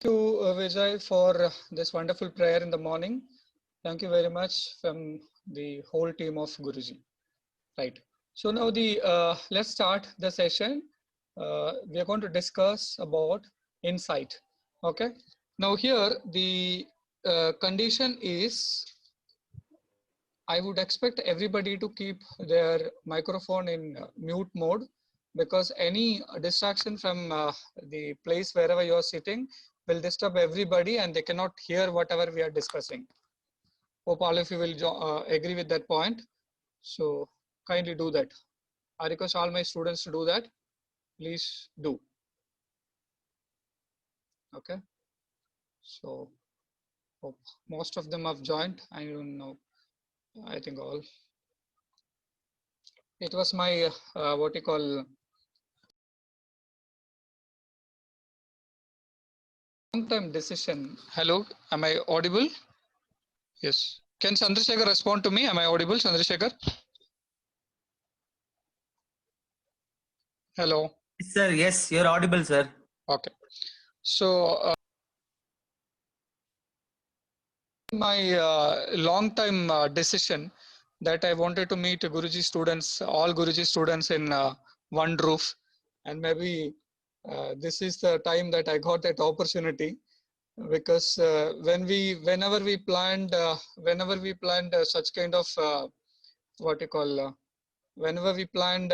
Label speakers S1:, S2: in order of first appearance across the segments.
S1: Thank you, Vijay, for this wonderful prayer in the morning. Thank you very much from the whole team of Guruji. Right. So now let's start the session. We are going to discuss about insight. Okay. Now here the condition is I would expect everybody to keep their microphone in mute mode because any distraction from the place wherever you're sitting will disturb everybody and they cannot hear whatever we are discussing. Hope all of you will agree with that point. So kindly do that. I request all my students to do that. Please do. Okay. So hope most of them have joined. I don't know. I think all. It was my what you call long-time decision. Hello, am I audible? Yes. Can Chandrasekhar respond to me? Am I audible, Chandrasekhar? Hello.
S2: Yes, sir. Yes, you're audible, sir.
S1: Okay. So my long-time decision that I wanted to meet Guruji students, all Guruji students in one roof, and maybe this is the time that I got that opportunity because whenever we planned such kind of what you call whenever we planned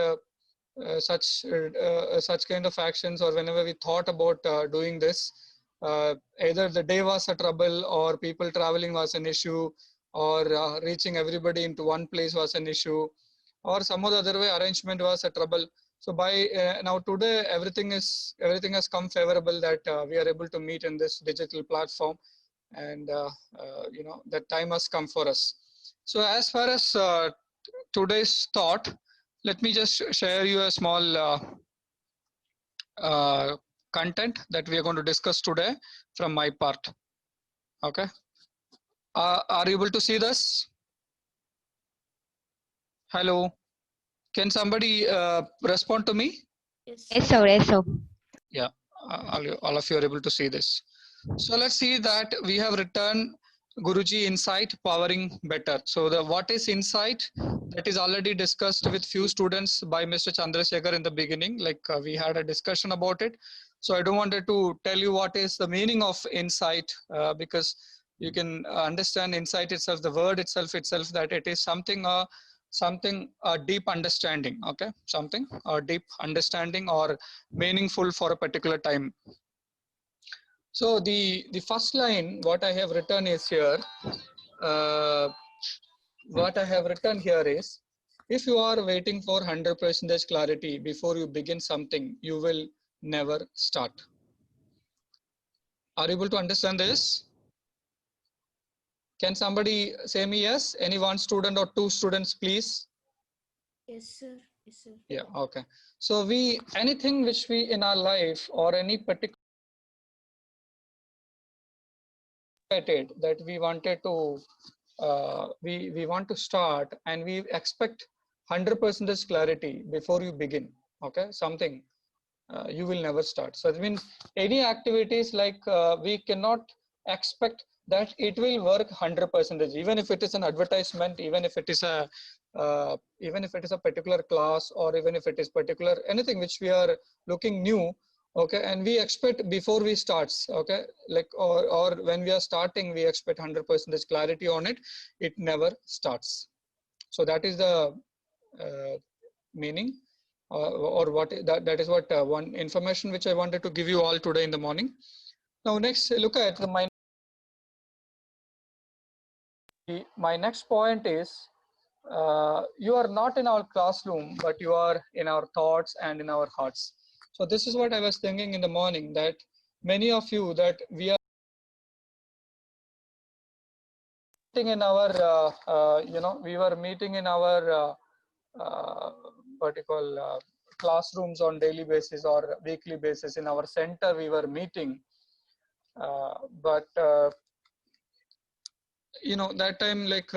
S1: such kind of actions or whenever we thought about doing this, either the day was a trouble or people traveling was an issue or reaching everybody into one place was an issue or some other way arrangement was a trouble. So by now today everything has come favorable that we are able to meet in this digital platform, and that time has come for us. So as far as today's thought, let me just share you a small content that we are going to discuss today from my part. Okay. Are you able to see this? Hello. Can somebody respond to me?
S3: Yes, sir. Yes, sir.
S1: Yeah, all of you are able to see this. So let's see that we have written Guruji Insight Powering Better. So what is insight? That is already discussed with few students by Mr. Chandrasekhar in the beginning, like we had a discussion about it. So I don't wanted to tell you what is the meaning of insight because you can understand insight itself, the word itself that it is something a deep understanding. Okay, something a deep understanding or meaningful for a particular time. So the first line what I have written is here. What I have written here is, if you are waiting for 100% clarity before you begin something, you will never start. Are you able to understand this? Can somebody say me yes? Any one student or two students, please?
S3: Yes, sir. Yes, sir.
S1: Yeah, okay. So anything which we in our life or any particular that we wanted to we want to start and we expect 100% clarity before you begin, okay, something you will never start. So it means any activities like we cannot expect that it will work 100%, even if it is an advertisement, even if it is a particular class, or even if it is particular anything which we are looking new. Okay, and we expect before we starts, okay, like or when we are starting we expect 100% clarity on it, it never starts. So that is the meaning or what that is what one information which I wanted to give you all today in the morning. Now next look at my next point is you are not in our classroom, but you are in our thoughts and in our hearts. So this is what I was thinking in the morning, that many of you that we are meeting in our we were meeting in our what you call classrooms on daily basis or weekly basis. In our center we were meeting, but that time like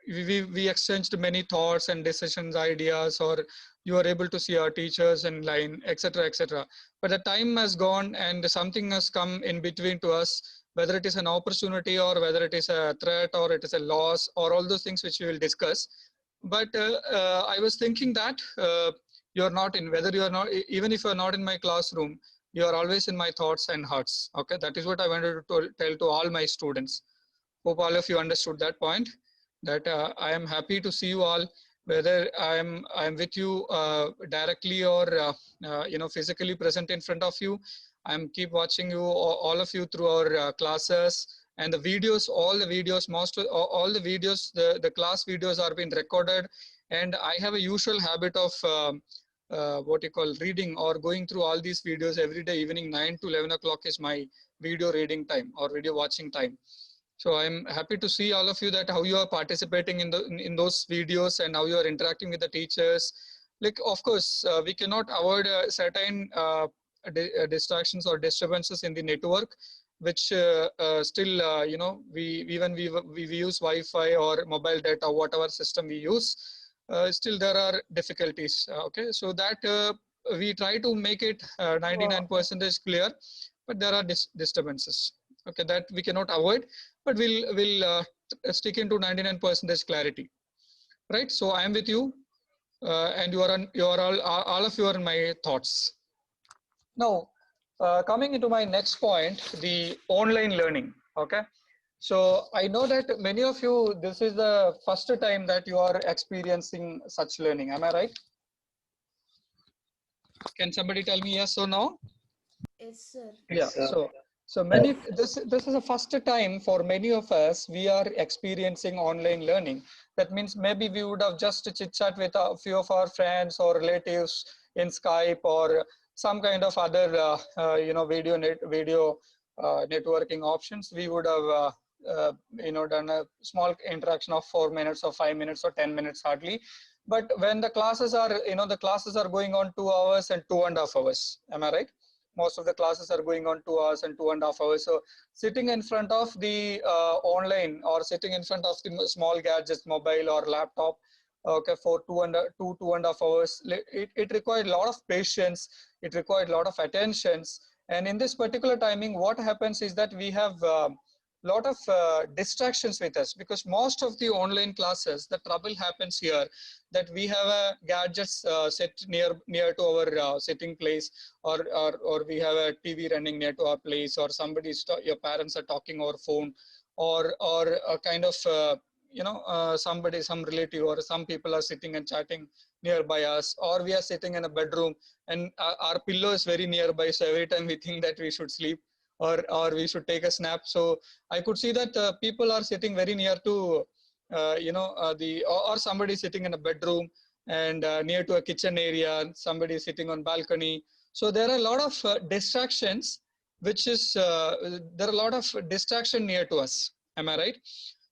S1: we exchanged many thoughts and decisions, ideas, or you are able to see our teachers in line, etc., etc. But the time has gone and something has come in between to us, whether it is an opportunity or whether it is a threat or it is a loss or all those things which we will discuss. But I was thinking that you're not in, whether you're not, even if you're not in my classroom, you are always in my thoughts and hearts. Okay, that is what I wanted to tell to all my students. Hope all of you understood that point, that I am happy to see you all, whether I'm with you directly or physically present in front of you. I'm keep watching you, all of you, through our classes and the videos. All the videos, all the videos, the class videos are being recorded, and I have a usual habit of what you call reading or going through all these videos every day. Evening 9 to 11 o'clock is my video reading time or video watching time. So I'm happy to see all of you, that how you are participating in those videos and how you are interacting with the teachers. Like, of course, we cannot avoid certain distractions or disturbances in the network, which still, we use Wi-Fi or mobile data, whatever system we use, still there are difficulties. Okay, so that we try to make it 99% clear, but there are disturbances. Okay, that we cannot avoid, but we'll stick into 99% clarity, right? So I am with you, and you are all of you are in my thoughts. Now, coming into my next point, the online learning. Okay, so I know that many of you, this is the first time that you are experiencing such learning. Am I right? Can somebody tell me yes or no?
S3: Yes, sir.
S1: Yeah. So many, this is the first time for many of us we are experiencing online learning. That means maybe we would have just chit chat with a few of our friends or relatives in Skype or some kind of other video networking options. We would have done a small interaction of 4 minutes or 5 minutes or 10 minutes hardly. But when the classes are the classes are going on 2 hours and 2.5 hours. Am I right? Most of the classes are going on 2 hours and 2.5 hours. So sitting in front of the online or sitting in front of the small gadgets, mobile or laptop, okay, for 2.5 hours, it required a lot of patience. It required a lot of attentions. And in this particular timing, what happens is that we have lot of distractions with us, because most of the online classes, the trouble happens here that we have a gadgets set near to our sitting place, or we have a TV running near to our place, or your parents are talking over phone, or a kind of some relative or some people are sitting and chatting nearby us, or we are sitting in a bedroom and our pillow is very nearby, so every time we think that we should sleep or we should take a snap. So I could see that people are sitting very near to or somebody sitting in a bedroom and near to a kitchen area, somebody sitting on balcony. So there are a lot of distractions, which is there are a lot of distraction near to us. Am I right?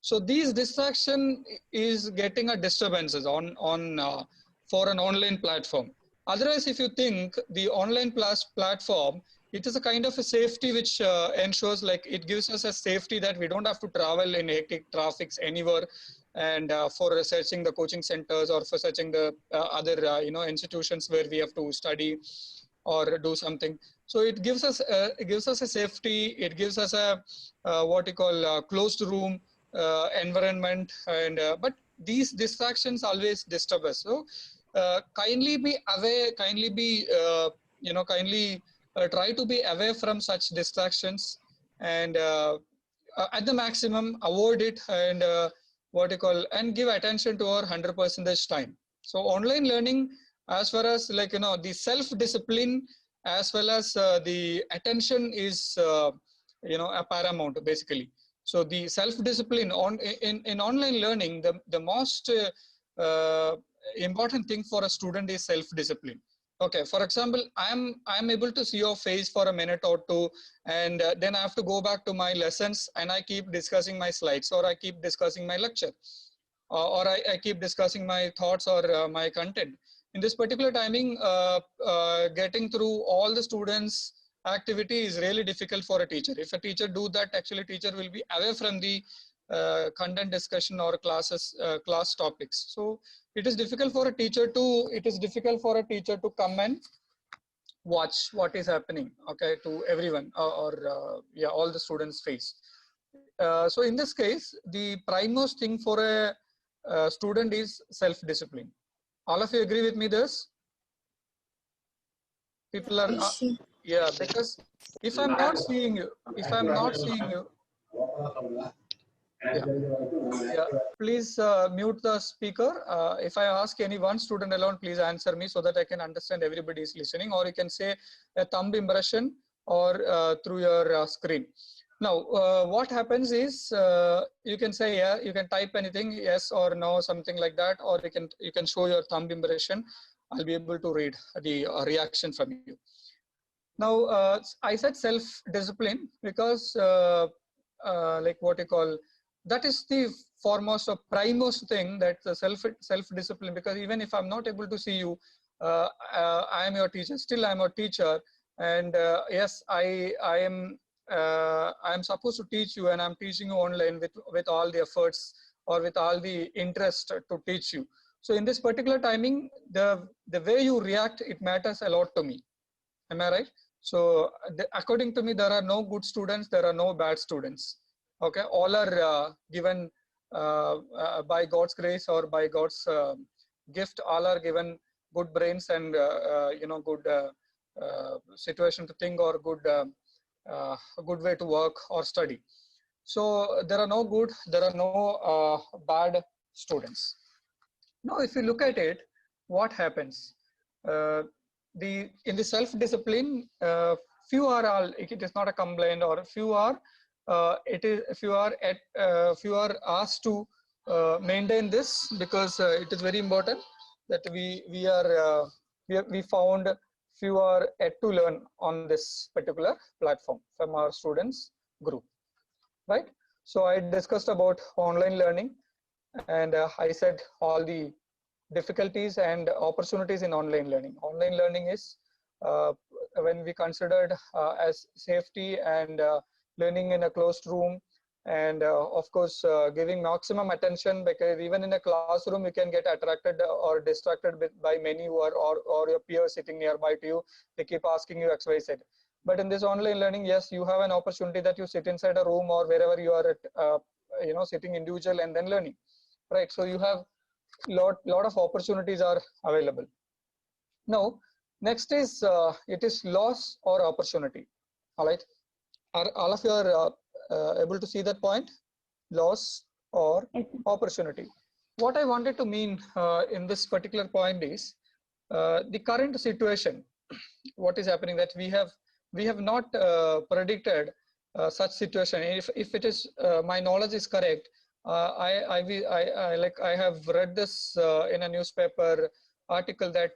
S1: So these distraction is getting a disturbances on for an online platform. Otherwise, if you think the online platform, it is a kind of a safety which ensures, like, it gives us a safety that we don't have to travel in hectic traffics anywhere, and for researching the coaching centers or for searching the other institutions where we have to study or do something. So it gives us a safety. It gives us a what you call closed room environment, and but these distractions always disturb us. So kindly be aware, kindly try to be away from such distractions, and at the maximum avoid it, and and give attention to our 100% time. So online learning, as far as the self discipline as well as the attention is a paramount basically. So the self discipline in online learning, the most important thing for a student is self discipline. Okay, for example, I'm able to see your face for a minute or two, and then I have to go back to my lessons, and I keep discussing my slides, or I keep discussing my lecture, or I keep discussing my thoughts or my content. In this particular timing, getting through all the students' activity is really difficult for a teacher. If a teacher do that, actually teacher will be away from the content discussion or class topics. So it is difficult for a teacher to come and watch what is happening, okay, to everyone or yeah, all the students face. So in this case, the primemost thing for a student is self-discipline. All of you agree with me this? People are, yeah, because if I'm not seeing you, yeah, please mute the speaker. If I ask any one student alone, please answer me so that I can understand everybody is listening, or you can say a thumb impression or through your screen. Now, what happens is you can say, yeah, you can type anything, yes or no, something like that, or you can show your thumb impression. I'll be able to read the reaction from you. Now, I said self-discipline because like what you call, that is the foremost or primemost thing, that the self-discipline, because even if I'm not able to see you, I am your teacher, still I'm a teacher. And yes, I am supposed to teach you, and I'm teaching you online with all the efforts or with all the interest to teach you. So in this particular timing, the way you react, it matters a lot to me. Am I right? So according to me, there are no good students, there are no bad students. Okay, all are given by God's grace or by God's gift. All are given good brains and good situation to think, or good way to work or study. So there are no good, there are no bad students. Now, if you look at it, what happens? In the self-discipline, few are all. It is not a complaint, or few are. Few are asked to maintain this, because it is very important that we found few are yet to learn on this particular platform from our students group, right? So I discussed about online learning, and I said all the difficulties and opportunities in online learning. Online learning is when we considered as safety and learning in a closed room, and of course giving maximum attention, because even in a classroom you can get attracted or distracted by many who are or your peers sitting nearby to you. They keep asking you XYZ. But in this online learning, yes, you have an opportunity that you sit inside a room or wherever you are at, sitting individual and then learning, right? So you have lot of opportunities are available. Now, next is it is loss or opportunity. All right, are all of you are able to see that point? Loss or opportunity. What I wanted to mean in this particular point is the current situation. What is happening, that we have not predicted such situation. If it is my knowledge is correct, I have read this in a newspaper article that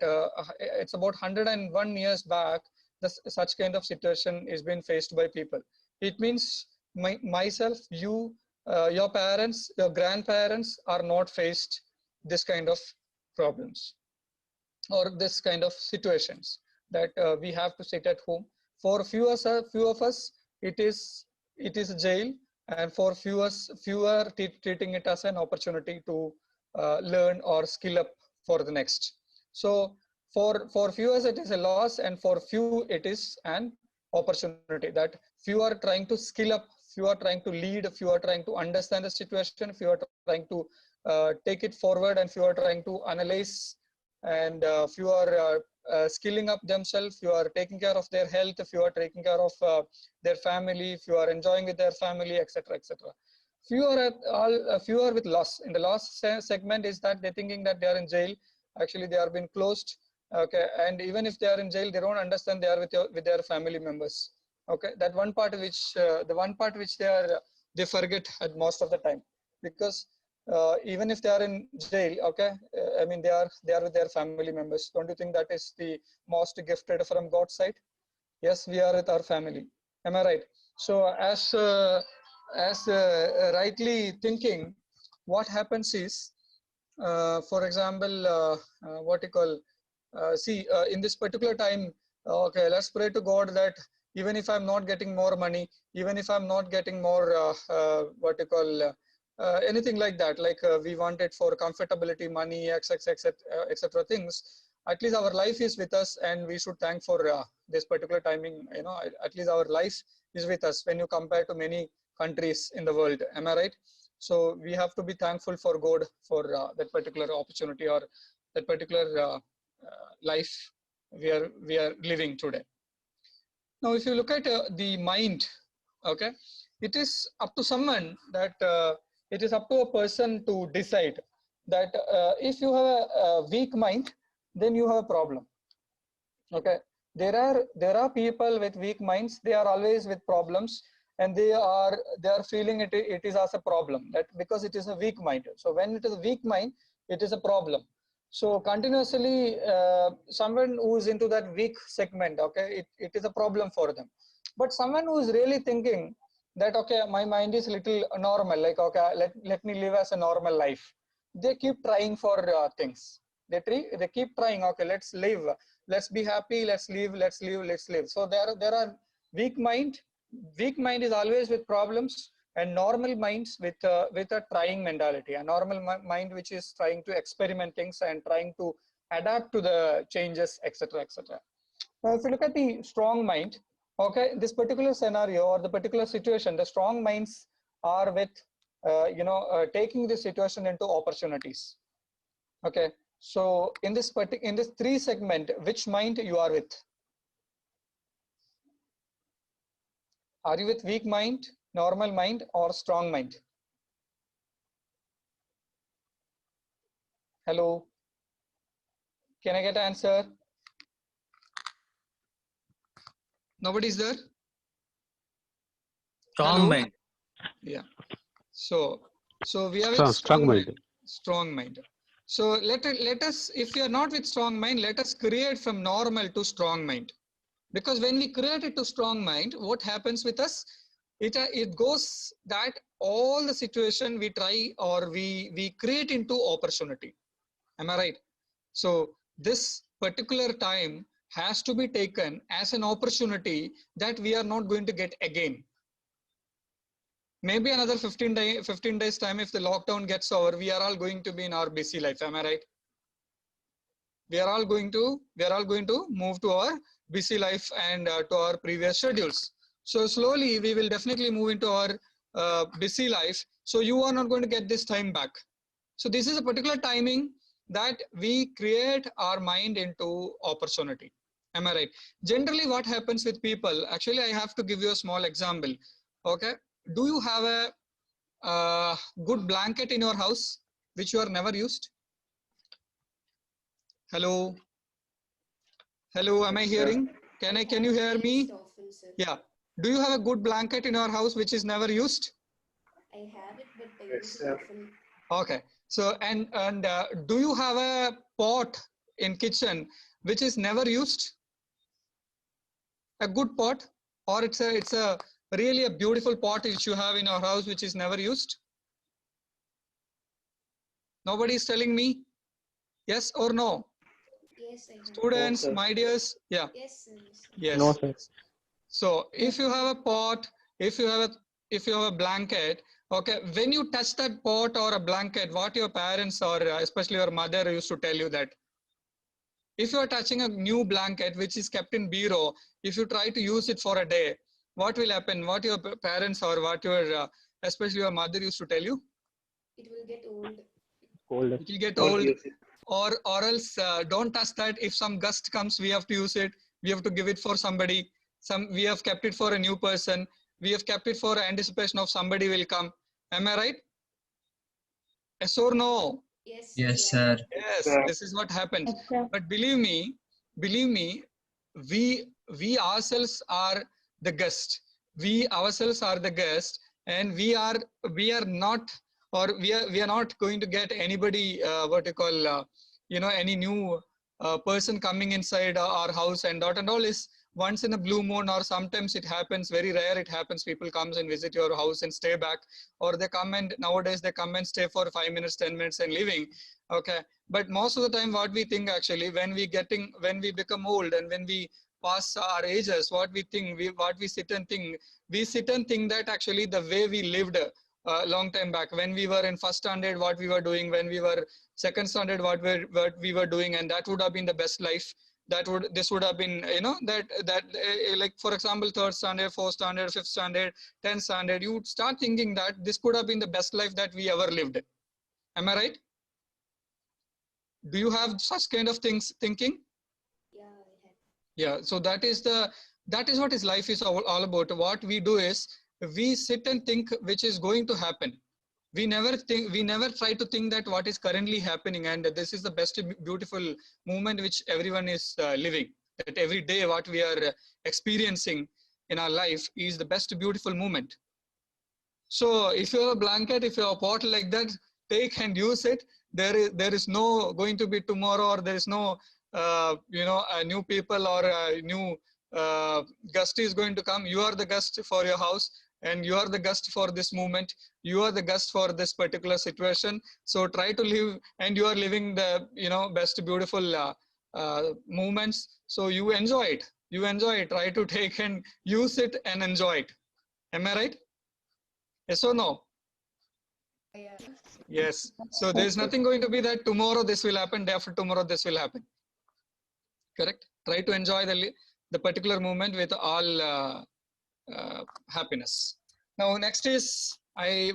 S1: it's about 101 years back such kind of situation is being faced by people. It means myself, you, your parents, your grandparents are not faced this kind of problems or this kind of situations, that we have to sit at home. For few of us, it is jail, and for few are treating it as an opportunity to learn or skill up for the next. So for few it is a loss, and for few it is an opportunity, that few are trying to skill up, few are trying to lead, few are trying to understand the situation, few are trying to take it forward, and few are trying to analyze, and few are skilling up themselves, few are taking care of their health, few are taking care of their family, few are enjoying with their family, etc., etc. Few are with loss. In the loss segment is that they're thinking that they are in jail. Actually, they are being closed. Okay, and even if they are in jail, they don't understand they are with their family members. Okay, that one part which the one part which they forget at most of the time, because even if they are in jail, okay, I mean they are with their family members. Don't you think that is the most gifted from God's side? Yes, we are with our family. Am I right? So as rightly thinking, what happens is, for example, what you call, in this particular time, okay, let's pray to God that even if I'm not getting more money, even if I'm not getting more, what you call, anything like that, like we want it for comfortability, money, etc. things. At least our life is with us, and we should thank for this particular timing. You know, at least our life is with us when you compare to many countries in the world. Am I right? So we have to be thankful for God for that particular opportunity or that particular life we are living today. Now, if you look at the mind, okay, it is up to someone that it is up to a person to decide that if you have a weak mind, then you have a problem. Okay, there are people with weak minds. They are always with problems, and they are feeling it is as a problem, that because it is a weak mind. So when it is a weak mind, it is a problem. So continuously, someone who is into that weak segment, okay, it is a problem for them. But someone who is really thinking that, okay, my mind is little normal, like, okay, let me live as a normal life. They keep trying for things. They keep trying. Okay, let's live. Let's be happy. Let's live. Let's live. Let's live. So there are weak mind. Weak mind is always with problems, and normal minds with a trying mentality. A normal mind which is trying to experiment things and trying to adapt to the changes, etc., etc. Now, if you look at the strong mind, okay, this particular scenario or the particular situation, the strong minds are with taking this situation into opportunities. Okay, so in this three segment, which mind you are with? Are you with weak mind, normal mind, or strong mind? Hello, can I get an answer? Nobody's there?
S2: Strong
S1: Hello?
S2: mind.
S1: Yeah. So we have a strong mind. Strong mind. So let us, if you are not with strong mind, let us create from normal to strong mind. Because when we create it to strong mind, what happens with us? It goes that all the situation we try or we create into opportunity. Am I right? So this particular time has to be taken as an opportunity that we are not going to get again. Maybe another 15 days time, if the lockdown gets over, we are all going to be in our busy life. Am I right? We are all going to move to our busy life and to our previous schedules. So slowly we will definitely move into our busy life. So you are not going to get this time back. So this is a particular timing that we create our mind into opportunity. Am I right? Generally, what happens with people, actually, I have to give you a small example. Okay. Do you have a good blanket in your house which you are never used? Hello. Hello, am I hearing? Can you hear me? Yeah. Do you have a good blanket in your house which is never used?
S3: I have it, but I use it often.
S1: Okay. So and do you have a pot in kitchen which is never used? A good pot, or it's a really a beautiful pot which you have in your house which is never used? Nobody is telling me yes or no.
S3: Yes, I have.
S1: Students,
S4: No,
S1: my dears, yeah.
S3: Yes, sir.
S1: Yes.
S4: No, sir.
S1: So if you have a pot, if you have a blanket, okay, when you touch that pot or a blanket, what your parents or especially your mother used to tell you that if you are touching a new blanket which is kept in bureau, if you try to use it for a day, what will happen? What your parents or what your especially your mother used to tell you?
S3: It will get old.
S4: Cold.
S1: It will get
S4: Don't
S1: old,
S4: use it.
S1: or else don't touch that. If some gust comes, we have to use it. We have to give it for somebody. We have kept it for a new person. We have kept it for anticipation of somebody will come. Am I right? Yes or no?
S3: Yes,
S2: Yes,
S3: yeah.
S2: sir.
S1: Yes, this is what happens. But believe me, we ourselves are the guest. We ourselves are the guest, and we are not, or we are not going to get anybody what you call any new person coming inside our house and dot and all is once in a blue moon, or sometimes it happens, very rare it happens, people comes and visit your house and stay back, or they come and nowadays they come and stay for 5 minutes, 10 minutes and leaving. Okay, but most of the time what we think actually when we become old and when we pass our ages, what we sit and think that actually the way we lived long time back when we were in first standard, what we were doing, when we were second standard, what we were doing, and that would have been the best life. This would have been, you know, like for example, third standard, fourth standard, fifth standard, 10th standard, you would start thinking that this could have been the best life that we ever lived. Am I right? Do you have such kind of thinking?
S3: Yeah, I had.
S1: Yeah, so that is what is life is all about. What we do is we sit and think which is going to happen. We never try to think that what is currently happening, and this is the best beautiful moment which everyone is living. That every day what we are experiencing in our life is the best beautiful moment. So if you have a blanket, if you have a pot like that, take and use it. There is no going to be tomorrow, or there is no you know, new people or new guest is going to come. You are the guest for your house, and you are the guest for this moment. You are the guest for this particular situation. So try to live, and you are living the, you know, best beautiful moments. So you enjoy it. You enjoy it. Try to take and use it and enjoy it. Am I right? Yes or no?
S3: Yeah.
S1: Yes. So there is nothing going to be that tomorrow this will happen, day after tomorrow this will happen. Correct? Try to enjoy the particular moment with all happiness. Now, next is, I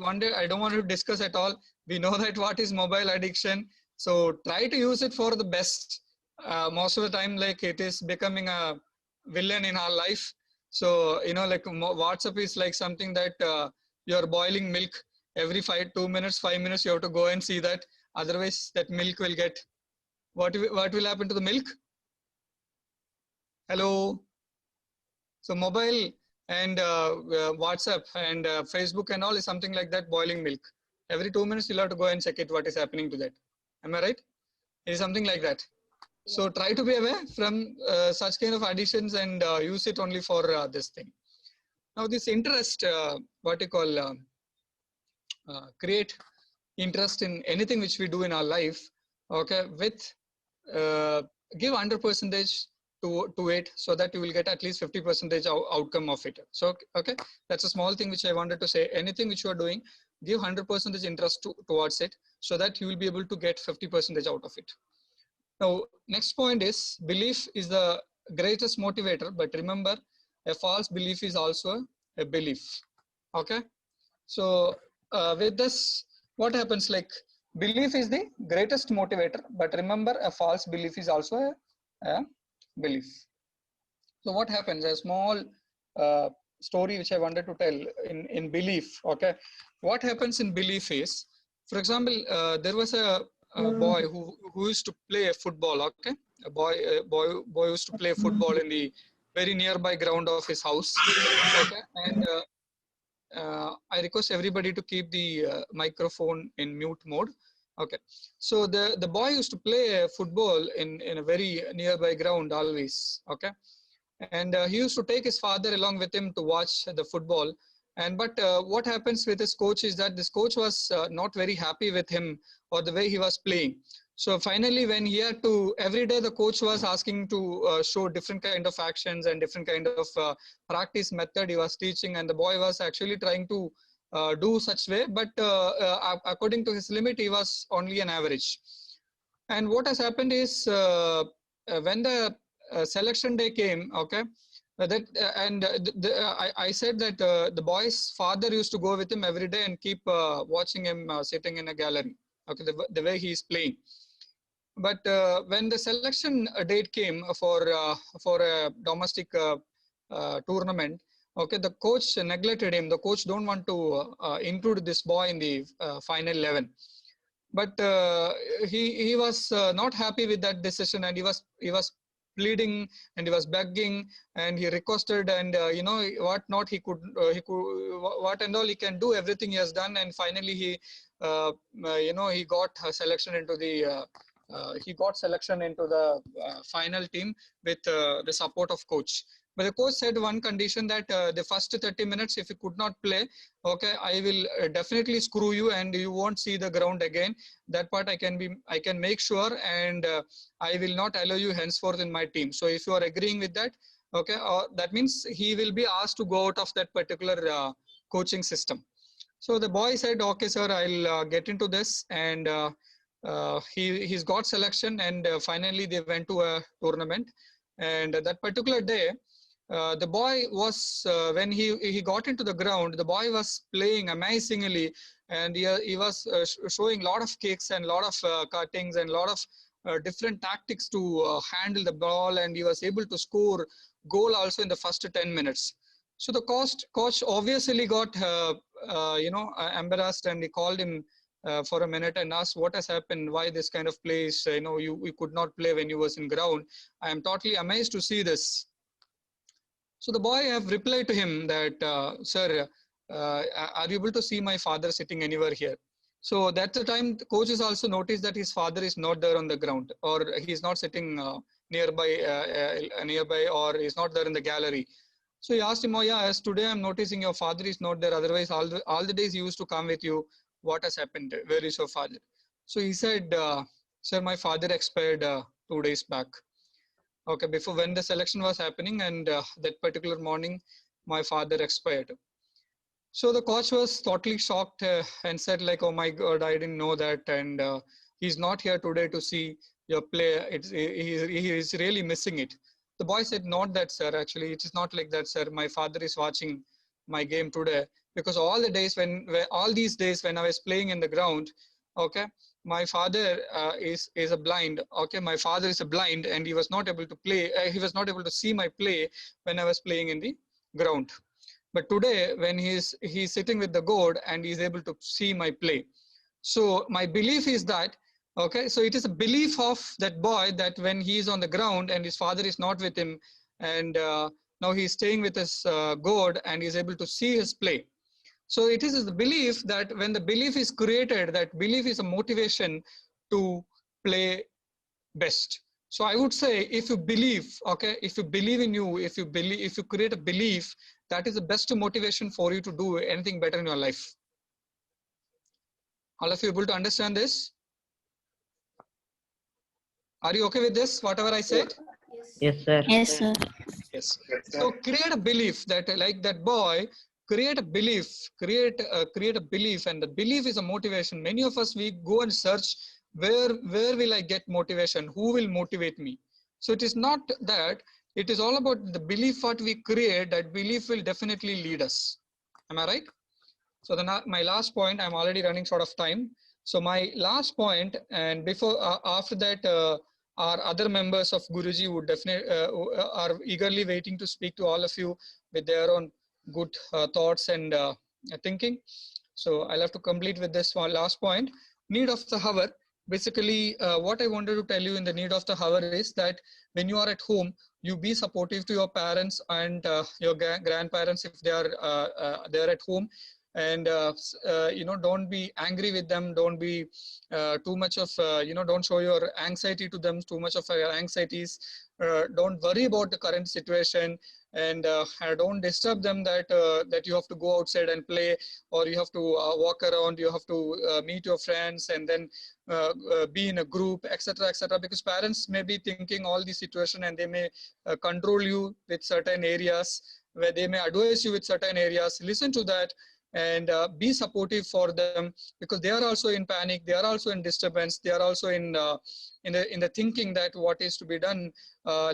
S1: don't want to discuss at all. We know that what is mobile addiction. So try to use it for the best. Most of the time, like, it is becoming a villain in our life. So, you know, like WhatsApp is like something that you're boiling milk every 2 minutes, 5 minutes, you have to go and see that. Otherwise, that milk will get, what will happen to the milk? Hello. So mobile and WhatsApp and Facebook and all is something like that, boiling milk. Every 2 minutes, you'll have to go and check it, what is happening to that. Am I right? It is something like that. So try to be aware from such kind of additions and use it only for this thing. Now this interest, what you call, create interest in anything which we do in our life, okay, with give 100% to it, so that you will get at least 50% outcome of it. So okay, that's a small thing which I wanted to say. Anything which you are doing, give 100% interest towards it, so that you will be able to get 50% out of it. Now next point is, belief is the greatest motivator, but remember, a false belief is also a belief. Okay, so with this, what happens, like, belief is the greatest motivator, but remember, a false belief is also a belief. So what happens, a small story which I wanted to tell in belief. Okay, what happens in belief is, for example, there was a boy who used to play football. Okay, a boy used to play football in the very nearby ground of his house. Okay, and I request everybody to keep the microphone in mute mode. Okay, so the boy used to play football in a very nearby ground always. Okay, and he used to take his father along with him to watch the football. And but what happens with his coach is that this coach was not very happy with him or the way he was playing. So finally, when he had to, every day the coach was asking to show different kind of actions and different kind of practice method he was teaching, and the boy was actually trying to do such way, but according to his limit, he was only an average. And what has happened is, when the selection day came, okay, I said that the boy's father used to go with him every day and keep watching him sitting in a gallery. Okay, the way he is playing. But when the selection date came for a domestic tournament, okay, the coach neglected him. The coach don't want to include this boy in the final 11. But he was not happy with that decision, and he was pleading and he was begging and he requested, and you know what not he could what and all he can do, everything he has done, and finally he you know, he got a selection into the final team with the support of coach. But the coach said one condition, that the first 30 minutes, if you could not play, okay, I will definitely screw you and you won't see the ground again. That part I can make sure, and I will not allow you henceforth in my team. So if you are agreeing with that, okay, that means he will be asked to go out of that particular coaching system. So the boy said, okay, sir, I'll get into this. And he's got selection, and finally they went to a tournament. And that particular day, the boy was, when he got into the ground, the boy was playing amazingly, and he was showing a lot of kicks and a lot of cuttings and a lot of different tactics to handle the ball, and he was able to score goal also in the first 10 minutes. So the coach obviously got embarrassed, and he called him for a minute and asked what has happened, why this kind of plays, you could not play when you was in ground. I am totally amazed to see this. So the boy have replied to him that, sir, are you able to see my father sitting anywhere here? So that's the time the coaches also noticed that his father is not there on the ground, or he's not sitting nearby, or he's not there in the gallery. So he asked him, oh yeah, as today I'm noticing your father is not there. Otherwise, all the days he used to come with you. What has happened? Where is your father? So he said, sir, my father expired 2 days back. Okay, before when the selection was happening, and that particular morning, my father expired. So the coach was totally shocked and said like, oh my God, I didn't know that. And he's not here today to see your play. He is really missing it. The boy said, not that, sir. Actually, it is not like that, sir. My father is watching my game today, because all the days all these days when I was playing in the ground, okay, my father is a blind. Okay, my father is a blind, and he was not able to play. He was not able to see my play when I was playing in the ground. But today, when he's sitting with the God, and he's able to see my play. So my belief is that, okay, so it is a belief of that boy that when he is on the ground and his father is not with him, and now he's staying with his God, and he's able to see his play. So it is the belief that when the belief is created, that belief is a motivation to play best. So I would say, if you believe, okay, if you believe in you, if you create a belief, that is the best motivation for you to do anything better in your life. All of you able to understand this? Are you okay with this, whatever I said?
S3: Yes.
S2: Yes, sir.
S4: Yes, sir.
S1: Yes. So create a belief that, like that boy, create a belief, create a belief, and the belief is a motivation. Many of us, we go and search, where will I get motivation? Who will motivate me? So it is not that, it is all about the belief what we create. That belief will definitely lead us. Am I right? So then my last point, I'm already running short of time. So my last point, and before, after that, our other members of Guruji would definitely are eagerly waiting to speak to all of you with their own good thoughts and thinking. So I'll have to complete with this one last point. Need of the hour. Basically, what I wanted to tell you in the need of the hour is that when you are at home, you be supportive to your parents and your grandparents if they are there at home. And don't be angry with them, don't be too much of don't show your anxiety to them, too much of your anxieties. Don't worry about the current situation, and don't disturb them that you have to go outside and play, or you have to walk around, you have to meet your friends, and then be in a group, etc., etc. Because parents may be thinking all the situation, and they may control you with certain areas, where they may advise you with certain areas. Listen to that, and be supportive for them, because they are also in panic, they are also in disturbance, they are also in the thinking that what is to be done, how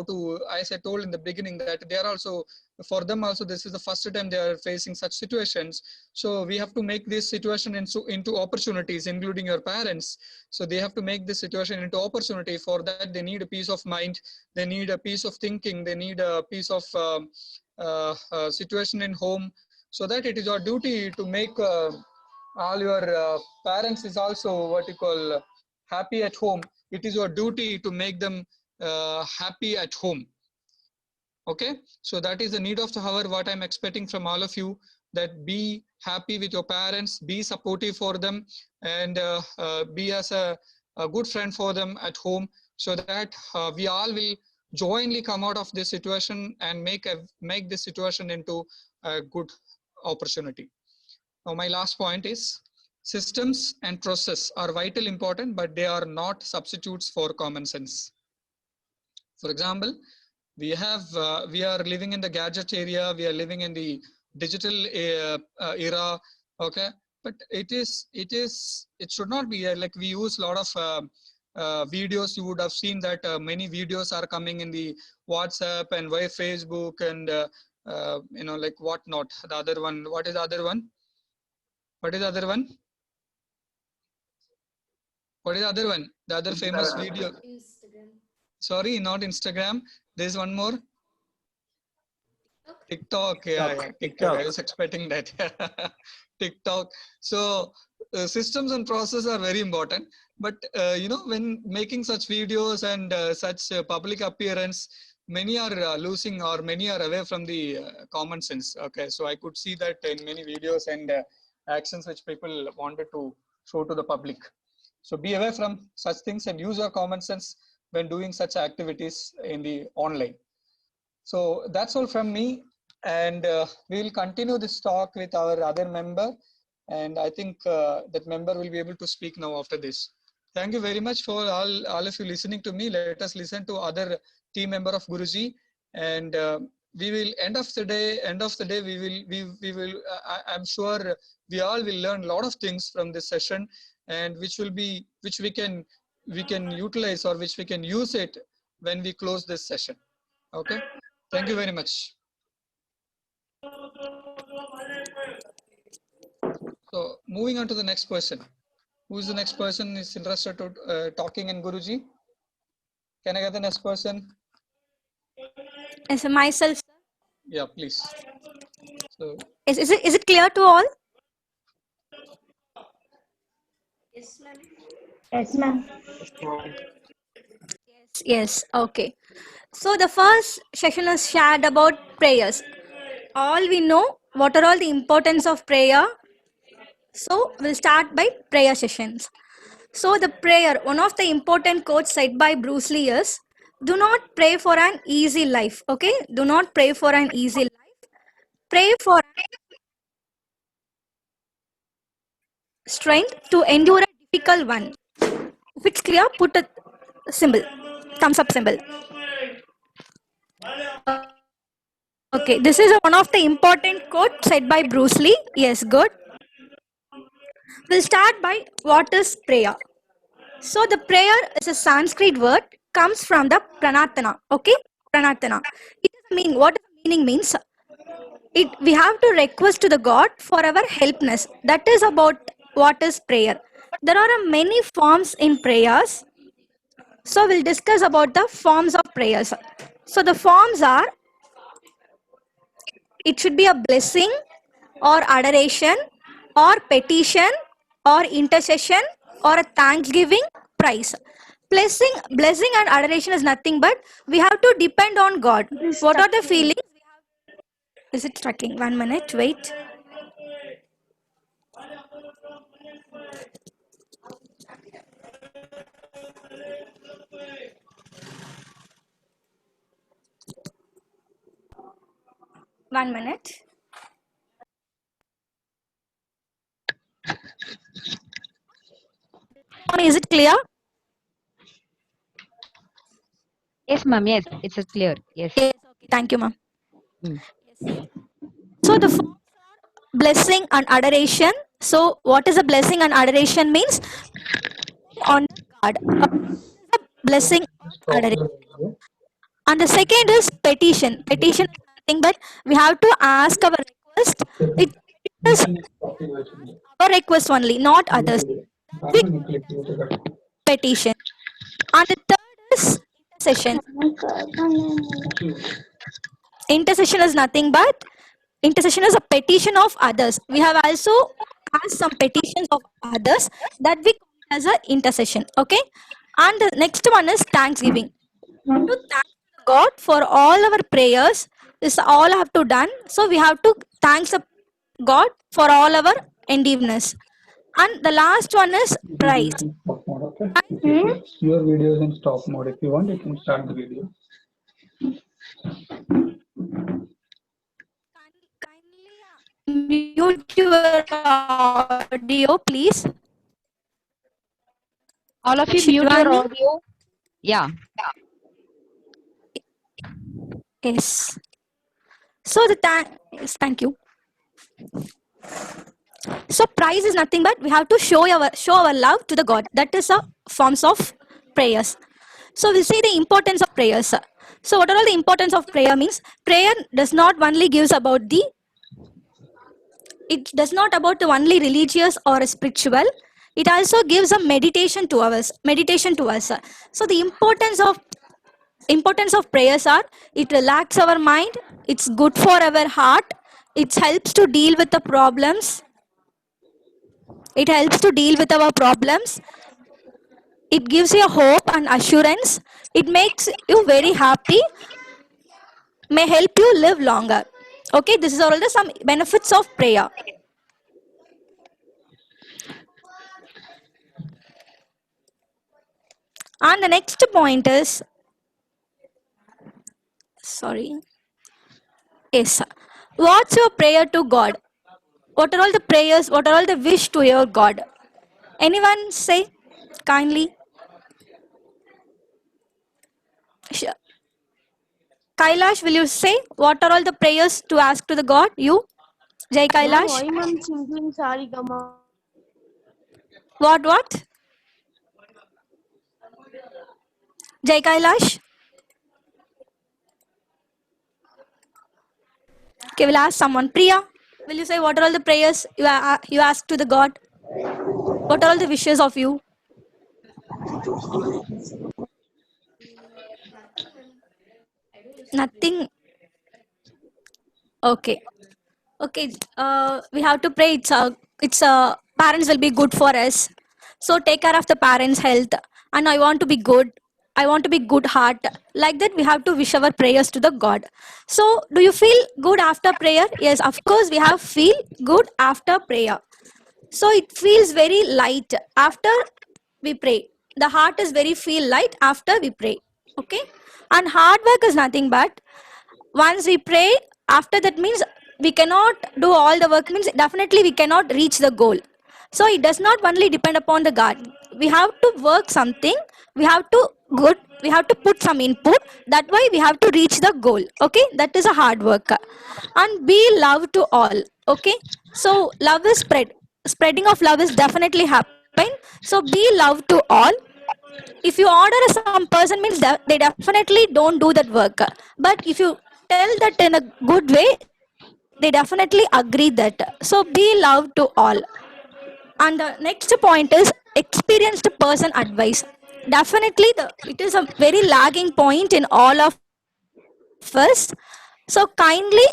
S1: to, as I told in the beginning, that they are also, for them also, this is the first time they are facing such situations. So we have to make this situation into opportunities, including your parents. So they have to make this situation into opportunity. For that, they need a peace of mind, they need a piece of thinking, they need a piece of situation in home. So that it is your duty to make all your parents is also what you call happy at home. It is your duty to make them happy at home. Okay, so that is the need of the hour, what I'm expecting from all of you, that be happy with your parents, be supportive for them, and be as a good friend for them at home, so that we all will jointly come out of this situation and make this situation into a good opportunity. Now my last point is, systems and process are vital important, but they are not substitutes for common sense. For example, we are living in the gadget area, we are living in the digital era. Okay, but it should not be like we use a lot of videos. You would have seen that many videos are coming in the WhatsApp and via Facebook and like what not. The other one, what is the other one? What is the other one? What is the other one? The other famous video.
S3: Instagram.
S1: Sorry, not Instagram. There's one more. TikTok. Yeah. TikTok. I was expecting that. TikTok. So systems and process are very important. But when making such videos and such public appearance, many are losing or many are away from the common sense. Okay, so I could see that in many videos and actions which people wanted to show to the public. So be away from such things and use your common sense when doing such activities in the online. So that's all from me, and we will continue this talk with our other member, and I think that member will be able to speak now after this. Thank you very much for all of you listening to me. Let us listen to other team member of Guruji, and we will end of the day we will I'm sure we all will learn a lot of things from this session, and which we can utilize or which we can use it when we close this session. Okay, thank you very much. So moving on to the next person. Who is the next person is interested to talking in Guruji? Can I get the next person?
S4: Yes, myself.
S1: Yeah, please. So
S4: Is it clear to all?
S3: Yes, ma'am.
S5: Yes, ma'am.
S4: Yes. Okay. So the first session is shared about prayers. All we know what are all the importance of prayer. So we'll start by prayer sessions. So the prayer, one of the important quotes said by Bruce Lee is, "Do not pray for an easy life." Okay. Do not pray for an easy life. Pray for strength to endure a difficult one. If it's clear, put a symbol, thumbs up symbol. Okay, this is one of the important quote said by Bruce Lee. Yes, good. We'll start by what is prayer. So the prayer is a Sanskrit word, comes from the pranarthana. Okay, pranarthana. It doesn't mean what the meaning means. It we have to request to the God for our helpness. That is about what is prayer. There are many forms in prayers. So we'll discuss about the forms of prayers. So the forms are, it should be a blessing or adoration or petition or intercession or a thanksgiving praise. Blessing and adoration is nothing but we have to depend on God. What are the feelings? Is it tracking? 1 minute, wait. One minute. Is it clear?
S5: Yes, ma'am. Yes, it's clear. Yes.
S4: Yes, okay. Thank you, ma'am.
S5: Hmm.
S4: Yes. So the forms are blessing and adoration. So what is a blessing and adoration means? On God. Blessing or adoration. And the second is petition. Petition is nothing but we have to ask our request. It is our request only, not others. We petition. And the third is intercession. Intercession is nothing but intercession is a petition of others. We have also asked some petitions of others that we call it as a intercession. Okay. And the next one is thanksgiving. To thank God for all our prayers is all have to done. So we have to thank God for all our endeavors. And the last one is praise.
S1: stop mode, okay? Your video is in stop mode. If you want, you can start the video.
S4: Kindly mute your audio, please.
S5: All of you mute your
S4: Shivani?
S5: audio. Yeah.
S4: Yes. So the yes, thank you. So price is nothing but we have to show our love to the God. That is a forms of prayers. So we'll see the importance of prayers. So what are all the importance of prayer means? Prayer does not only gives about the, it does not about the only religious or spiritual. It also gives a meditation to us. So the importance of prayers are, it relax our mind, it's good for our heart, it helps to deal with the problems, it helps to deal with our problems, it gives you hope and assurance, it makes you very happy, may help you live longer. Okay, this is all the some benefits of prayer. And the next point is, sorry, yes, what's your prayer to God? What are all the prayers, what are all the wish to your God? Anyone say kindly? Sh- Kailash, will you say what are all the prayers to ask to the God? You, Jai
S6: Ma'am,
S4: Kailash.
S6: why ma'am singing Sarigama?
S4: What? Jai Kailash. Okay, we'll ask someone. Priya, will you say what are all the prayers you ask to the God? What are all the wishes of you?
S3: Nothing, ma'am. I don't used to pray.
S4: Nothing. Okay. Okay. We have to pray. It's parents will be good for us. So take care of the parents' health. And I want to be good. I want to be good heart. Like that, we have to wish our prayers to the God. So, do you feel good after prayer? Yes, of course, we have feel good after prayer. So it feels very light after we pray. The heart is very feel light after we pray. Okay, and hard work is nothing but once we pray, after that means we cannot do all the work, means definitely we cannot reach the goal. So it does not only depend upon the God. We have to work something, we have to good, we have to put some input, that way we have to reach the goal. Okay, that is a hard work. And be love to all. Okay, so love is spreading of love is definitely happen. So be love to all. If you order some person means they definitely don't do that work, but if you tell that in a good way, they definitely agree that. So be love to all. And the next point is experienced person advice. Definitely it is a very lagging point in all of us. So kindly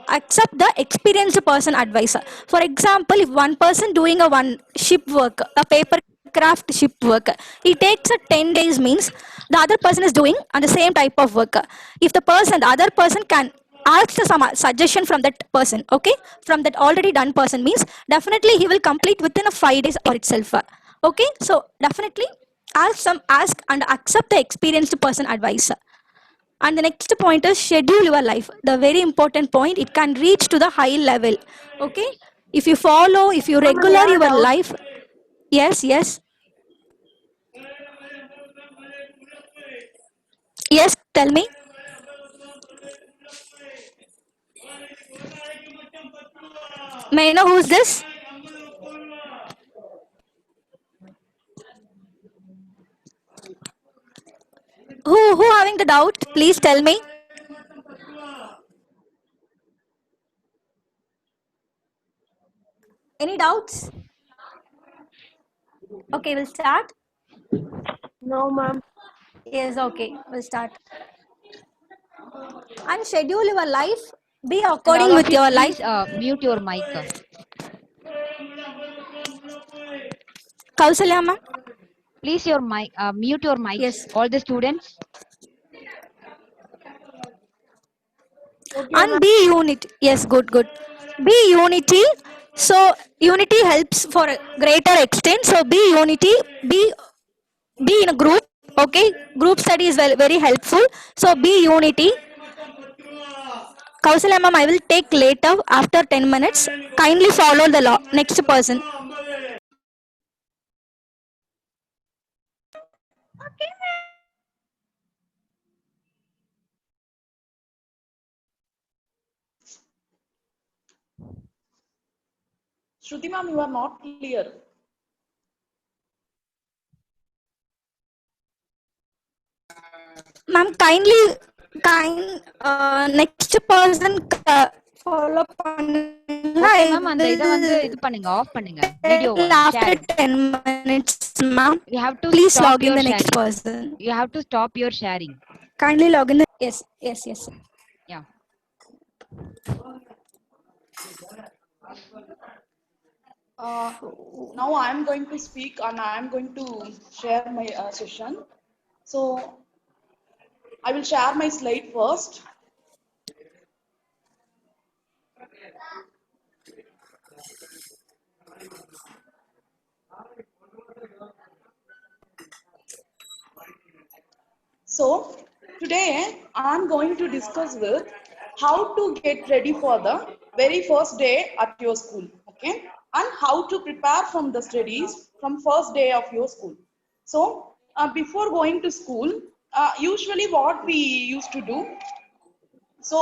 S4: accept the experienced person advice. For example, if one person doing a one ship work, a paper craft ship work, it takes a 10 days means the other person is doing on the same type of work. If the other person can ask some suggestion from that person, okay, from that already done person means definitely he will complete within a 5 days or itself. Okay, so definitely ask and accept the experienced person advice. And the next point is schedule your life. The very important point, it can reach to the high level. Okay, if you follow, if you
S6: Ma'am, I
S4: regular
S6: have a
S4: your
S6: doubt.
S4: life. Yes, yes, tell me. May I know who's this? Who having the doubt, please tell me. Any doubts? Okay, we'll start.
S6: No, ma'am.
S4: Yes, okay, we'll start. And schedule your life, be
S5: And all
S4: according
S5: of
S4: with
S5: you,
S4: your life.
S5: please mute your mic.
S4: Kausalya ma'am.
S5: Please your mic, mute your mics.
S4: Yes.
S5: All the students.
S6: Okay,
S4: And
S6: ma'am.
S4: be unity. Yes, good. Be unity. So unity helps for a greater extent. So be unity. Be in a group. Okay, group study is very helpful. So be unity. Kausalya ma'am, I will take later after 10 minutes. Kindly follow the law. Next person.
S7: Shruti ma'am, you are not clear.
S4: Ma'am, next person follow பண்ணுங்க.
S5: Okay
S4: I
S5: ma'am, அந்த இத வந்து
S4: will
S5: இது பண்ணுங்க, of பண்ணுங்க. Video
S4: tell after
S5: share.
S4: 10 minutes, ma'am.
S5: You have to
S4: Please
S5: stop
S4: log in
S5: your
S4: the next
S5: sharing.
S4: person.
S5: You have to stop your sharing.
S4: Kindly log in the yes.
S5: Yeah.
S7: Now I am going to speak and I am going to share my session. So I will share my slide first. So today I'm going to discuss with how to get ready for the very first day at your school, okay? And how to prepare from the studies from first day of your school. So before going to school, usually what we used to do, so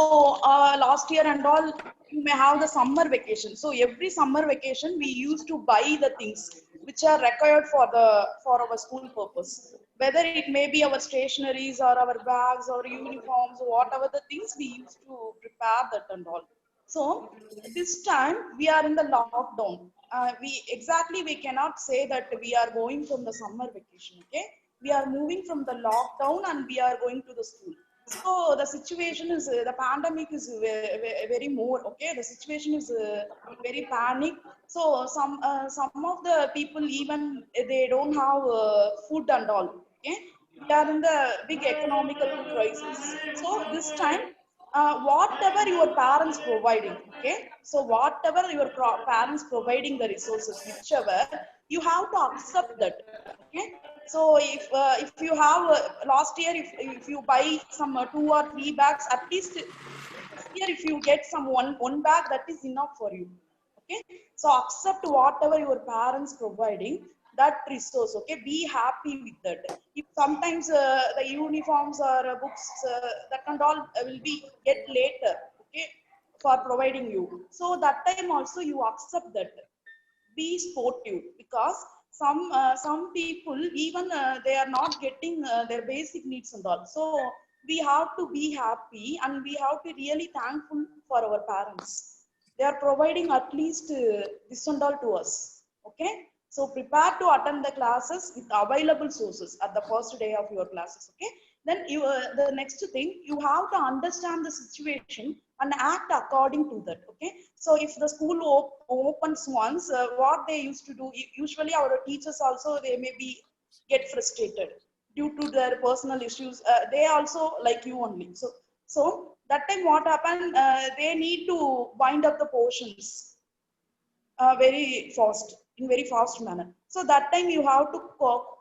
S7: last year and all, you may have the summer vacation. So every summer vacation, we used to buy the things which are required for our school purpose. Whether it may be our stationaries or our bags or uniforms, or whatever the things we used to prepare that and all. So this time we are in the lockdown. We cannot say that we are going from the summer vacation. Okay, we are moving from the lockdown and we are going to the school. So the situation is the pandemic is very more. Okay, the situation is very panic. So some of the people even they don't have food and all. Okay, we are in the big economical crisis. So this time whatever your parents providing, okay, so whatever your parents providing the resources, whichever, you have to accept that. Okay, so if you have last year, if you buy some 2 or 3 bags, at least this year if you get some one bag, that is enough for you. Okay, so accept whatever your parents providing, that resource. Okay, be happy with that. If sometimes the uniforms or books that and all will be get later, okay, for providing you, so that time also you accept that. Be sportive, because some people even they are not getting their basic needs and all. So we have to be happy and we have to really thankful for our parents. They are providing at least this and all to us. Okay, so prepare to attend the classes with available sources at the first day of your classes. Okay, then you the next thing, you have to understand the situation and act according to that. Okay, so if the school opens once, what they used to do, usually our teachers also, they may be get frustrated due to their personal issues. They also like you only. So that time what happened, they need to wind up the portions very fast, in very fast manner. So that time you have to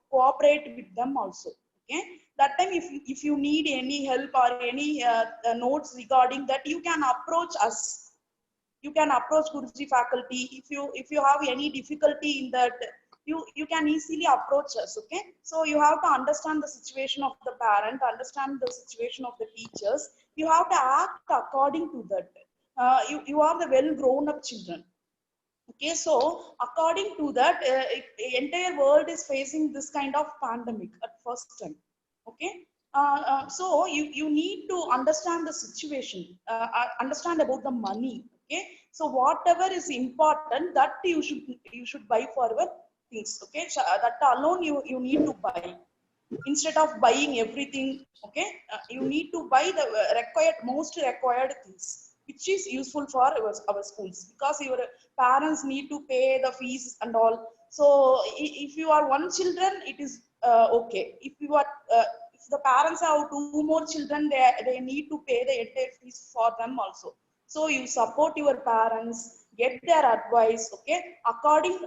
S7: cooperate with them also. Okay, that time if you need any help or any notes regarding that, you can approach us. You can approach Guruji faculty. If you have any difficulty in that, you can easily approach us. Okay, so you have to understand the situation of the parent, understand the situation of the teachers. You have to act according to that. You are the well grown up children. Okay, so according to that, entire world is facing this kind of pandemic at first time. Okay, so you need to understand the situation, understand about the money. Okay, so whatever is important, that you should buy for our things. Okay, so, that alone you need to buy instead of buying everything. Okay, you need to buy the most required things which is useful for our schools, because your parents need to pay the fees and all. So if you are one children, it is okay. If the parents have 2 more children, they need to pay the entire fees for them also. So you support your parents, get their advice. Okay, according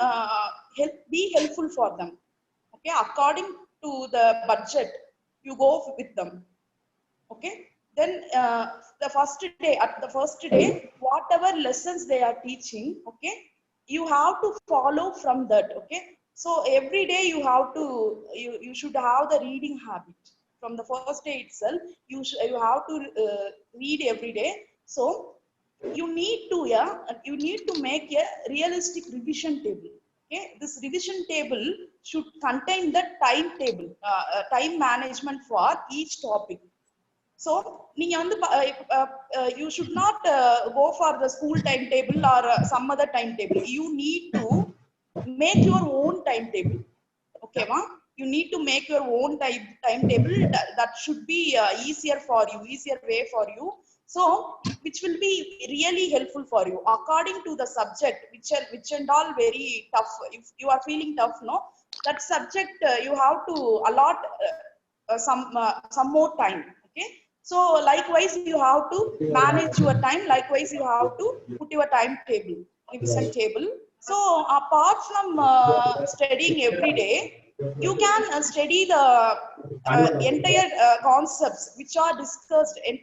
S7: be helpful for them. Okay, according to the budget, you go with them. Okay, then the first day, whatever lessons they are teaching, okay, you have to follow from that. Okay, so every day you should have the reading habit. From the first day itself, you have to read every day. So you need to make a realistic revision table. Okay, this revision table should contain the timetable, time management for each topic. So நீங்க வந்து you should not go for the school timetable or some other timetable. You need to make your own timetable. Okay ma, you need to make your own timetable that should be easier for you, easier way for you, so which will be really helpful for you according to the subject, which and all very tough. If you are feeling tough, no, that subject you have to allot some more time. Okay, so likewise you have to manage your time, likewise you have to put your timetable, revision table. So apart from studying every day, you can study the entire concepts which are discussed, in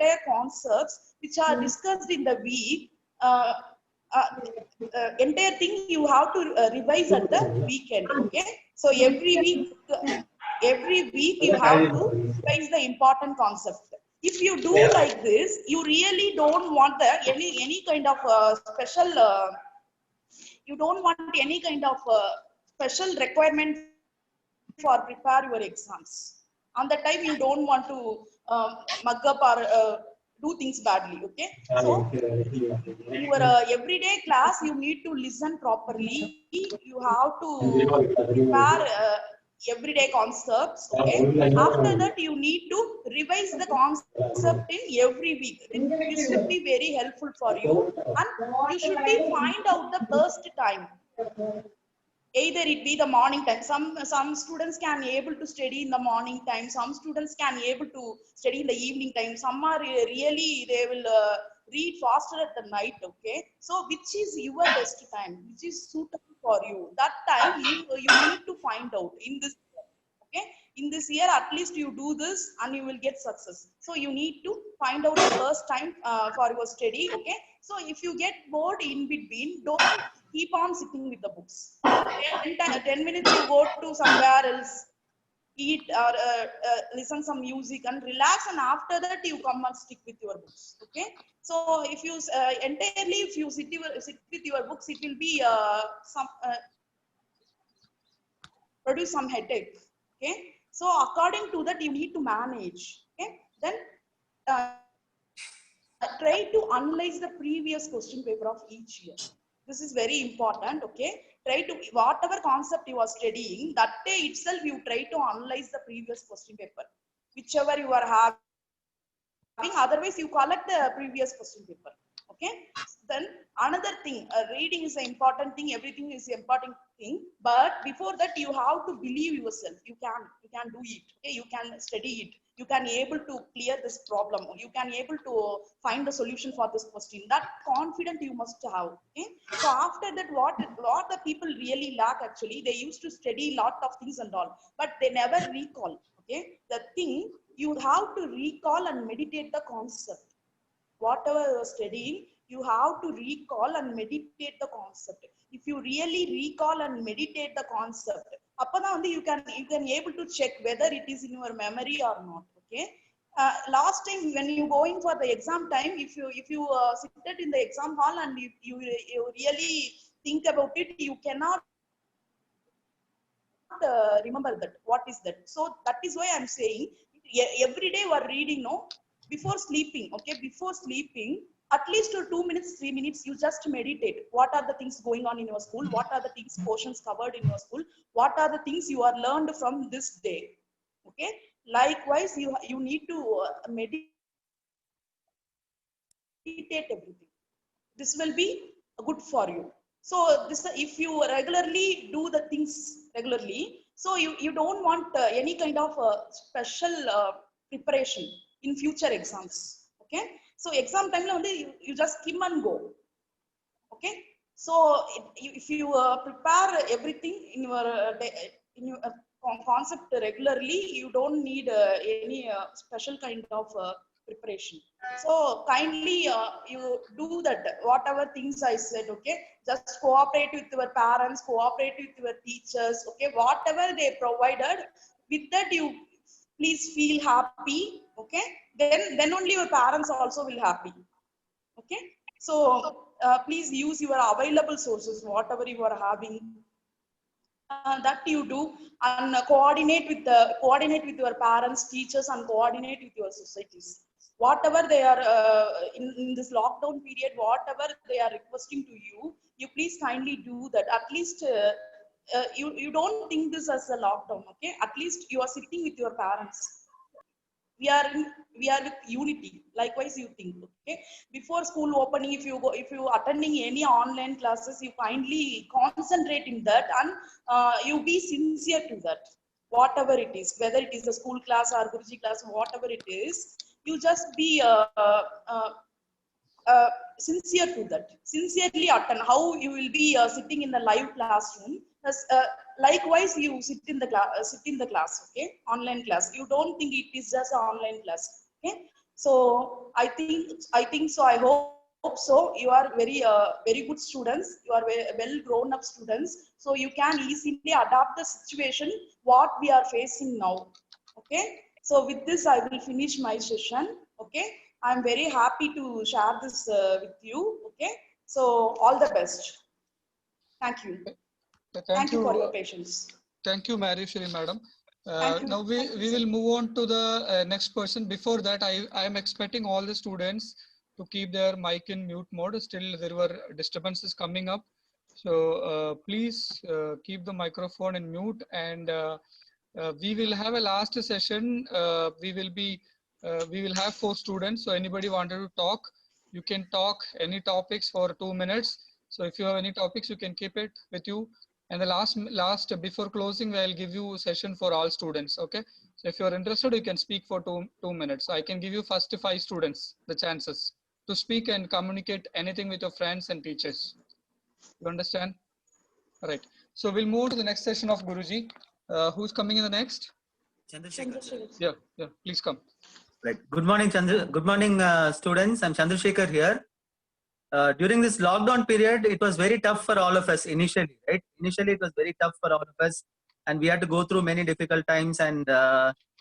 S7: the week. Entire thing you have to revise at the weekend. Okay, so every week you have to revise the important concept. If you do like this, you really don't want any kind of special you don't want any kind of special requirement for prepare your exams. On the time you don't want to mug up or do things badly. Okay, so in your everyday class you need to listen properly, you have to prepare everyday concepts. Okay, after that you need to revise the concept in every week. This will be very helpful for you, and you should be find out the first time. Either it be the morning time. Some students can able to study in the morning time, some students can able to study in the evening time, some are really they will read faster at the night. Okay, so which is your best time, which is suitable for you, that time you need to find out in this year. Okay, in this year at least you do this and you will get success. So you need to find out the first time for your study. Okay, so if you get bored in between, don't keep on sitting with the books. 10 minutes you go to somewhere else, eat or listen some music and relax, and after that you come and stick with your books. Okay, so if you entirely if you sit with your books, it will be some produce some headache. Okay, so according to that you need to manage. Okay, then try to analyze the previous question paper of each year. This is very important. Okay, try to whatever concept you are studying, that day itself you try to analyze the previous question paper, whichever you are having. Otherwise you collect the previous question paper. Okay, then another thing, reading is an important thing, everything is an important thing, but before that you have to believe yourself. You can do it. Okay, you can study it, you can able to clear this problem, you can able to find the solution for this question. That confidence you must have. Okay, so after that what the people really lack, actually they used to study lot of things and all, but they never recall. Okay, the thing you have to recall and meditate the concept. Whatever you are studying, you have to recall and meditate the concept. If you really recall and meditate the concept, you can able to check whether it is in your memory or not. Okay, last time when you going for the exam time, if you sit in the exam hall and you really think about it, you cannot remember that what is that. So that is why I'm saying every day we are reading, no, before sleeping. Okay, before sleeping, at least 2 minutes 3 minutes you just meditate. What are the things going on in your school, what are the things portions covered in your school, what are the things you are learned from this day. Okay, likewise you need to meditate everything. This will be good for you. So this, if you regularly do the things regularly, so you don't want any kind of special preparation in future exams. Okay, so exam time you just skim and go. Okay, so if you prepare everything in your concept regularly, you don't need any special kind of preparation. So kindly you do that whatever things I said. Okay, just cooperate with your parents, cooperate with your teachers. Okay, whatever they provided, with that you please feel happy. Okay, then only your parents also will happy. Okay, So please use your available sources, whatever you are having. That you do, and coordinate with your parents, teachers, and coordinate with your societies. Whatever they are in this lockdown period, whatever they are requesting to you, you please kindly do that. At least you don't think this as a lockdown, okay? At least you are sitting with your parents. We are with unity. Likewise, you think, okay? Before school opening, if you attending any online classes, you kindly concentrate in that, and you be sincere to that. Whatever it is, whether it is a school class or Guruji class, whatever it is, you just be sincere to that. Sincerely attend. How you will be sitting in the live classroom. Likewise, you sit in the class, okay? Online class. You don't think it is just an online class, okay? So I think so. I hope so. You are very good students. You are well grown up students. So you can easily adapt the situation what we are facing now, okay? So with this, I will finish my session, okay? I'm very happy to share this with you, okay? So all the best. Thank you. Thank you for your patience.
S1: Thank you, Marishri madam.
S7: Thank you.
S1: Now we will move on to the next person. Before that, I am expecting all the students to keep their mic in mute mode. Still, there were disturbances coming up. So please keep the microphone in mute, and we will have a last session. We will have 4 students. So anybody wanted to talk, you can talk any topics for 2 minutes. So if you have any topics, you can keep it with you. And the last before closing, I'll give you a session for all students. Okay. So if you're interested, you can speak for two minutes. I can give you first 5 students the chances to speak and communicate anything with your friends and teachers. You understand? All right. So we'll move to the next session of Guruji. Who's coming in the next?
S2: Chandrasekhar.
S1: Yeah. Please come.
S2: Right. Good morning, Good morning, students. I'm Chandrasekhar here. During this lockdown period, it was very tough for all of us initially, right? Initially, it was very tough for all of us, and we had to go through many difficult times, and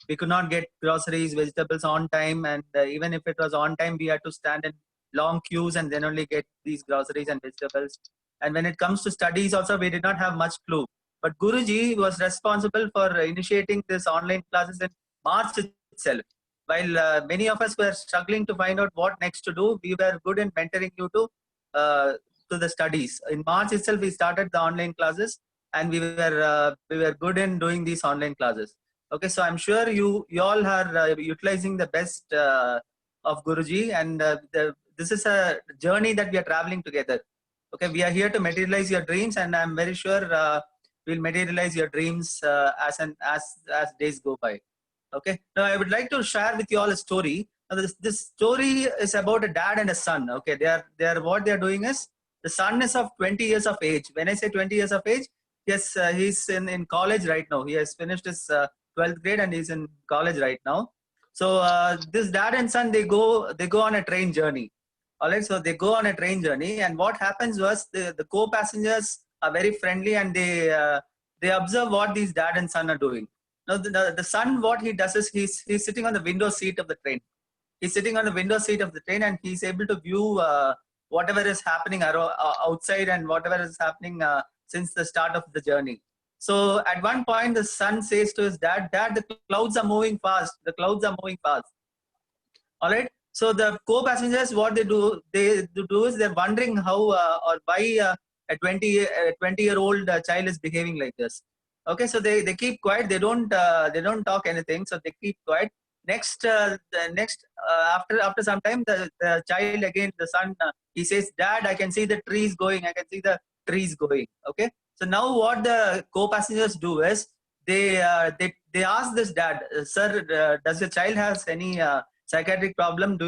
S2: we could not get groceries, vegetables on time, and even if it was on time, we had to stand in long queues and then only get these groceries and vegetables. And when it comes to studies also, we did not have much clue. But Guruji was responsible for initiating this online classes in March itself. While many of us were struggling to find out what next to do, we were good in mentoring you to the studies. In March itself, we started the online classes, and we were good in doing these online classes. Okay, so I'm sure you all are utilizing the best of Guruji, and this is a journey that we are traveling together. Okay, we are here to materialize your dreams, and I'm very sure we'll materialize your dreams as days go by. Okay, now I would like to share with you all a story. Now this story is about a dad and a son. Okay, what they are doing is, the son is of 20 years of age. When I say 20 years of age, yes, he's in college right now. He has finished his 12th grade and he's in college right now. So this dad and son, they go on a train journey. All right, so they go on a train journey, and what happens was the co-passengers are very friendly, and they observe what these dad and son are doing. Now the son, what he does is he's sitting on the window seat of the train. He's sitting on the window seat of the train, and he's able to view whatever is happening outside and whatever is happening since the start of the journey. So at one point, the son says to his dad, "Dad, the clouds are moving fast. The clouds are moving fast." All right. So the co-passengers, what they do is they're wondering how or why a 20-year-old child is behaving like this. Okay, so they keep quiet. They don't talk anything. So they keep quiet. After some time, the child again, the son, he says, "Dad, I can see the trees going. I can see the trees going." Okay. So now what the co-passengers do is they ask this dad, "Sir, does your child has any psychiatric problem?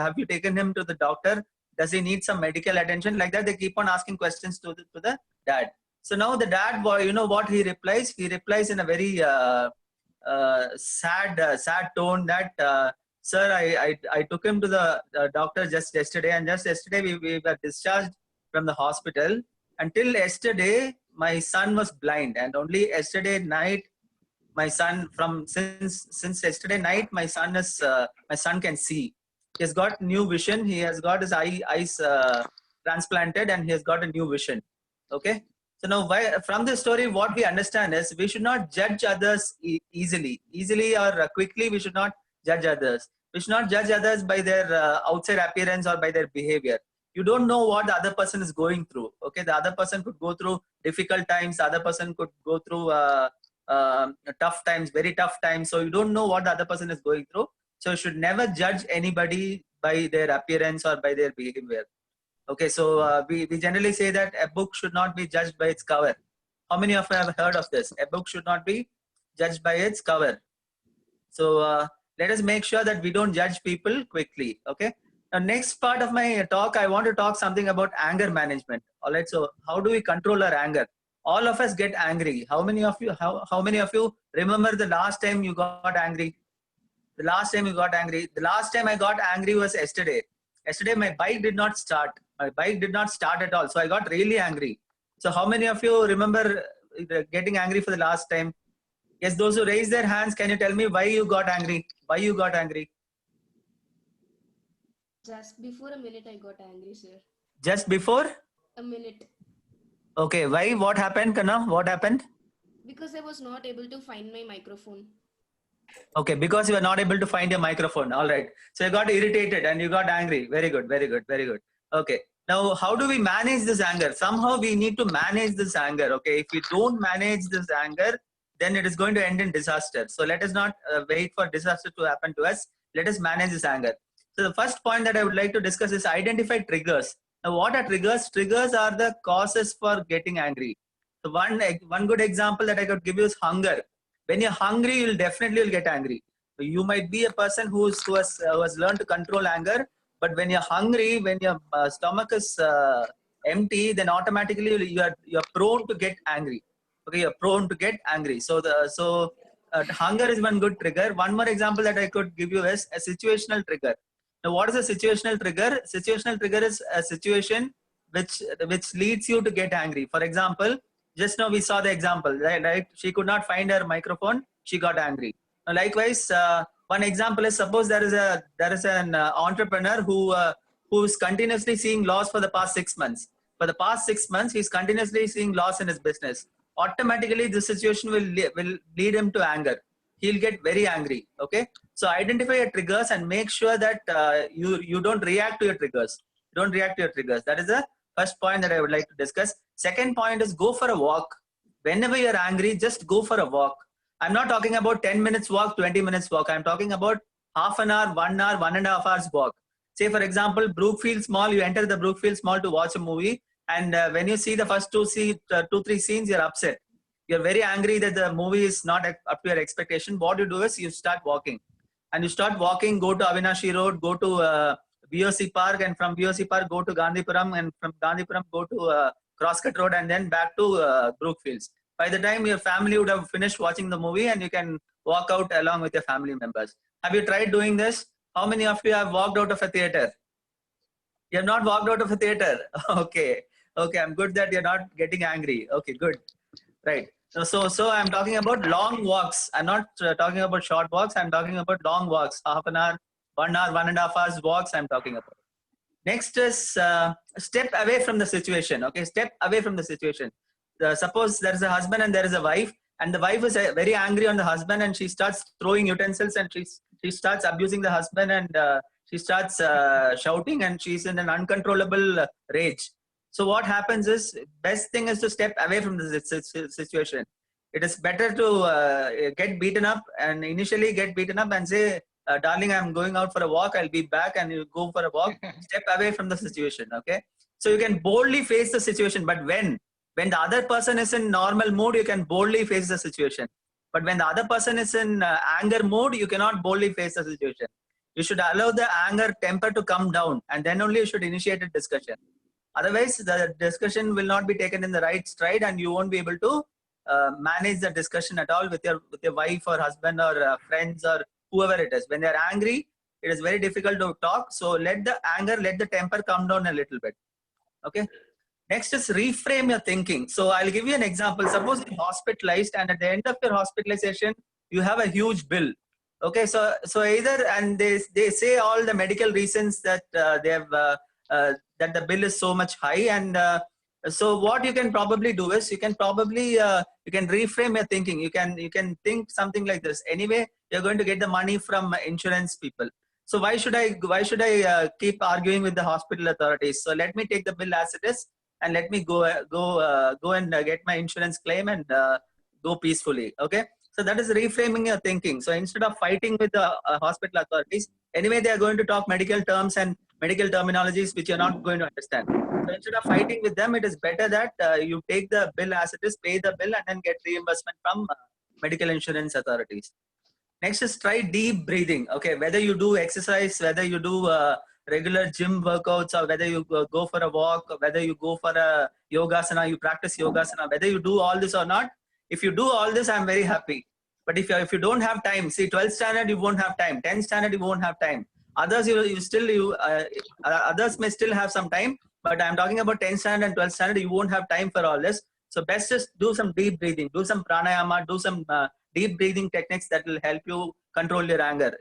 S2: Have you taken him to the doctor? Does he need some medical attention?" Like that, they keep on asking questions to the dad. So now the dad, you know what he replies? He replies in a very sad tone that, "Sir, I took him to the doctor just yesterday, and just yesterday we were discharged from the hospital. Until yesterday, my son was blind, and only yesterday night, my son since yesterday night, my son can see." He's got new vision. He has got his eyes transplanted, and he has got a new vision. Okay. So now, from this story, what we understand is we should not judge others easily or quickly. We should not judge others. We should not judge others by their outside appearance or by their behavior. You don't know what the other person is going through. Okay, the other person could go through difficult times. The other person could go through tough times, very tough times. So you don't know what the other person is going through. So you should never judge anybody by their appearance or by their behavior. Okay, so we generally say that a book should not be judged by its cover. How many of you have heard of this? A book should not be judged by its cover. So let us make sure that we don't judge people quickly. Okay. Now, next part of my talk, I want to talk something about anger management. All right. So how do we control our anger? All of us get angry. How many of you remember the last time you got angry? The last time you got angry. The last time I got angry was yesterday. Yesterday my bike did not start. My bike did not start at all. So I got really angry. So how many of you remember getting angry for the last time? Yes, those who raise their hands, can you tell me why you got angry? Why you got angry?
S8: Just before a minute, I got angry, sir.
S2: Just before?
S8: A minute.
S2: Okay, why? What happened, Kana? What happened?
S8: Because I was not able to find my microphone.
S2: Okay, because you were not able to find your microphone. All right. So you got irritated and you got angry. Very good, very good, very good. Okay. Now, how do we manage this anger? Somehow we need to manage this anger. Okay. If we don't manage this anger, then it is going to end in disaster. So let us not wait for disaster to happen to us. Let us manage this anger. So the first point that I would like to discuss is identify triggers. Now, what are triggers? Triggers are the causes for getting angry. So one good example that I could give you is hunger. When you're hungry, you'll definitely get angry. So you might be a person who has learned to control anger, but when you're hungry, when your stomach is empty, then automatically you're prone to get angry. Okay, you're prone to get angry. So hunger is one good trigger. One more example that I could give you is a situational trigger. Now, what is a situational trigger? Situational trigger is a situation which leads you to get angry. For example, just now we saw the example, right? She could not find her microphone. She got angry. Now, likewise, one example is suppose there is an entrepreneur who's continuously seeing loss for the past 6 months. For the past 6 months, he's continuously seeing loss in his business. Automatically, this situation will lead him to anger. He'll get very angry. Okay. So identify your triggers and make sure that you don't react to your triggers. Don't react to your triggers. That is the first point that I would like to discuss. Second point is go for a walk. Whenever you're angry, just go for a walk. I'm not talking about 10 minutes walk, 20 minutes walk. I'm talking about half an hour, 1 hour, 1.5 hours walk. Say, for example, Brookfield Mall, you enter the Brookfield Mall to watch a movie. And when you see the first 2-3 scenes, you're upset. You're very angry that the movie is not up to your expectation. What you do is you start walking. And you start walking, go to Avinashi Road, go to VOC Park, and from VOC Park, go to Gandhipuram, and from Gandhipuram, go to Crosscut Road, and then back to Brookfields. By the time your family would have finished watching the movie, and you can walk out along with your family members. Have you tried doing this? How many of you have walked out of a theater? You have not walked out of a theater. Okay. Okay, I'm good that you're not getting angry. Okay, good. Right. So I'm talking about long walks. I'm not talking about short walks. I'm talking about long walks, half an hour, 1 hour, 1.5 hours walks I'm talking about. Next is step away from the situation. Okay, step away from the situation. Suppose there is a husband and there is a wife, and the wife is very angry on the husband, and she starts throwing utensils, and she starts abusing the husband, and she starts shouting, and she's in an uncontrollable rage. So what happens is, best thing is to step away from the situation. It is better to get beaten up and initially get beaten up and say, darling, I'm going out for a walk. I'll be back, and you go for a walk. Step away from the situation. Okay. So you can boldly face the situation. But when the other person is in normal mood, you can boldly face the situation. But when the other person is in anger mode, you cannot boldly face the situation. You should allow the anger temper to come down, and then only you should initiate a discussion. Otherwise, the discussion will not be taken in the right stride, and you won't be able to manage the discussion at all with your wife or husband or friends or whoever it is. When they're angry, it is very difficult to talk. So let the anger, let the temper come down a little bit. Okay. Next is reframe your thinking. So I'll give you an example. Suppose you're hospitalized, and at the end of your hospitalization, you have a huge bill. Okay, so either, and they say all the medical reasons that they have that the bill is so much high, and so what you can probably do is you can probably you can reframe your thinking. You can think something like this. Anyway, you're going to get the money from insurance people. So why should I keep arguing with the hospital authorities? So let me take the bill as it is, and let me go and get my insurance claim and go peacefully. Okay. So that is reframing your thinking. So instead of fighting with the hospital authorities, anyway, they are going to talk medical terms and medical terminologies which you're not going to understand. So instead of fighting with them, it is better that you take the bill as it is, pay the bill, and then get reimbursement from medical insurance authorities. Next is try deep breathing. Okay, whether you do exercise, whether you do regular gym workouts, or whether you go for a walk, or whether you go for a yogasana, you practice yogasana, whether you do all this or not. If you do all this, I'm very happy. But if you don't have time, see 12th standard, you won't have time. 10th standard, you won't have time. Others, others may still have some time, but I'm talking about 10th standard and 12th standard, you won't have time for all this. So best is do some deep breathing, do some pranayama, do some deep breathing techniques that will help you control your anger.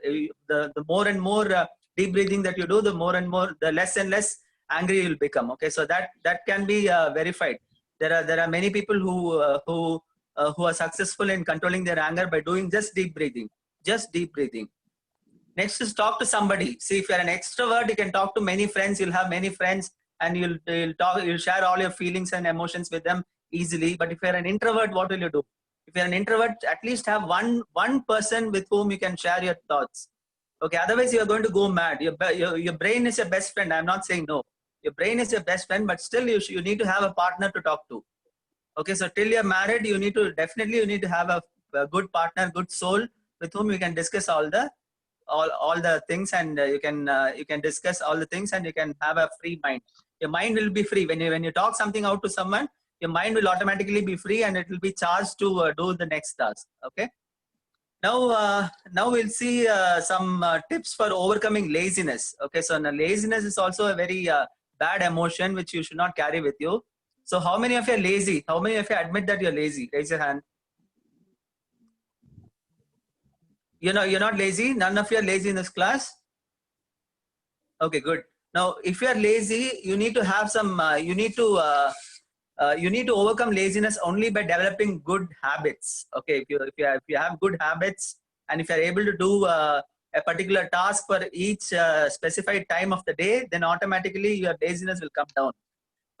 S2: The more and more deep breathing that you do, the more and more, the less and less angry you'll become. Okay, so that can be verified. There are many people who are successful in controlling their anger by doing just deep breathing. Just deep breathing. Next is talk to somebody. See, if you're an extrovert, you can talk to many friends. You'll have many friends, and you'll share all your feelings and emotions with them easily. But if you're an introvert, what will you do? If you're an introvert, at least have one person with whom you can share your thoughts. Okay, otherwise you're going to go mad. Your brain is your best friend. I'm not saying no. Your brain is your best friend, but still you need to have a partner to talk to. Okay, so till you're married, you need to have a good partner, good soul with whom you can discuss all the things, and you can discuss all the things, and you can have a free mind. Your mind will be free when you talk something out to someone. Your mind will automatically be free, and it will be charged to do the next task. Okay. Now we'll see some tips for overcoming laziness. Okay, so now laziness is also a very bad emotion which you should not carry with you. So how many of you are lazy? How many of you admit that you're lazy? Raise your hand. You're not lazy. None of you are lazy in this class. Okay, good. Now, if you are lazy, you need to have some. You need to overcome laziness only by developing good habits. Okay, if you have good habits, and if you are able to do a particular task for each specified time of the day, then automatically your laziness will come down.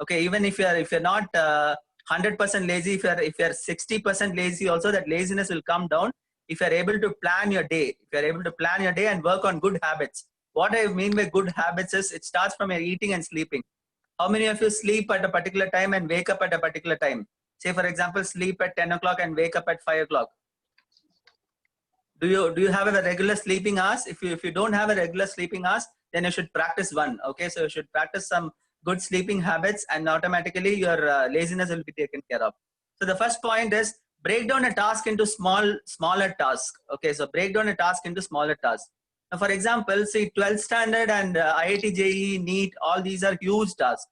S2: Okay, even if you're not 100% lazy, if you're 60% lazy, also that laziness will come down if you're able to plan your day. If you're able to plan your day and work on good habits. What I mean by good habits is it starts from your eating and sleeping. How many of you sleep at a particular time and wake up at a particular time? Say, for example, sleep at 10 o'clock and wake up at 5 o'clock. Do you have a regular sleeping hours? If you don't have a regular sleeping hours, then you should practice one. Okay, so you should practice some good sleeping habits, and automatically your laziness will be taken care of. So the first point is break down a task into smaller tasks. Okay, so break down a task into smaller tasks. Now, for example, see 12th standard and IIT JEE, NEET, all these are huge tasks.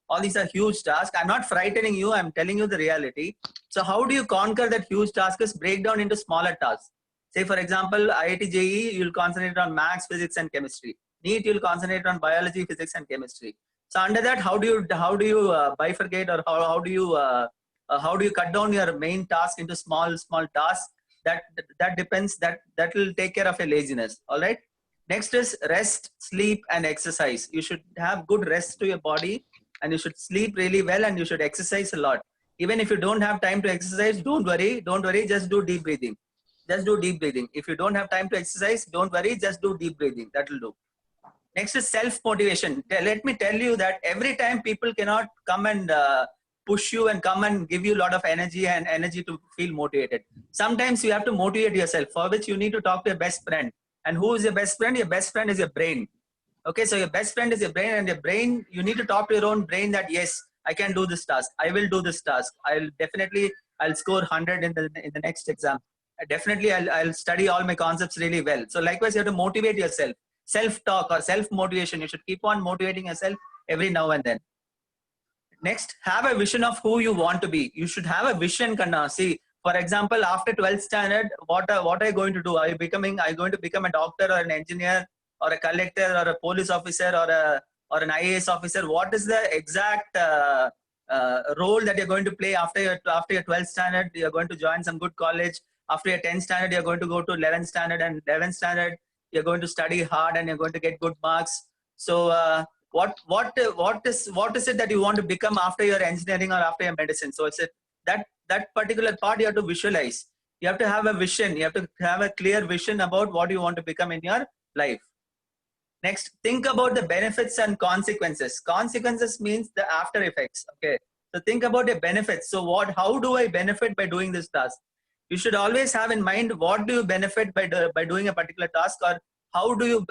S2: All these are huge tasks. I'm not frightening you. I'm telling you the reality. So how do you conquer that huge task? Is break down into smaller tasks. Say, for example, IIT JEE, you'll concentrate on maths, physics, and chemistry. NEET, you'll concentrate on biology, physics, and chemistry. So under that, how do you bifurcate, or how do you cut down your main task into small tasks? That depends. That will take care of your laziness. All right. Next is rest, sleep, and exercise. You should have good rest to your body, and you should sleep really well, and you should exercise a lot. Even if you don't have time to exercise, don't worry. Just do deep breathing. Just do deep breathing. If you don't have time to exercise, don't worry. Just do deep breathing. That will do. Next is self-motivation. Let me tell you that every time people cannot come and push you and come and give you a lot of energy to feel motivated. Sometimes you have to motivate yourself, for which you need to talk to your best friend. And who is your best friend? Your best friend is your brain. Okay, so your best friend is your brain, and your brain, you need to talk to your own brain that yes, I can do this task. I will do this task. I'll score 100 in the next exam. I'll study all my concepts really well. So likewise, you have to motivate yourself. Self-talk or self-motivation. You should keep on motivating yourself every now and then. Next, have a vision of who you want to be. You should have a vision, Kanna. See, For example, after 12th standard, what are you going to do? Are you going to become a doctor or an engineer or a collector or a police officer or an IAS officer? What is the exact role that you're going to play after your 12th standard? You're going to join some good college. After your 10th standard, you're going to go to 11th standard, and 11th standard you're going to study hard and you're going to get good marks. So what is it that you want to become after your engineering or after your medicine? So it's that particular part you have to visualize. You have to have a vision. You have to have a clear vision about what you want to become in your life. Next, think about the benefits and consequences. Consequences means the after effects. Okay. So think about the benefits. So how do I benefit by doing this task? You should always have in mind what do you benefit by doing a particular task, or how do you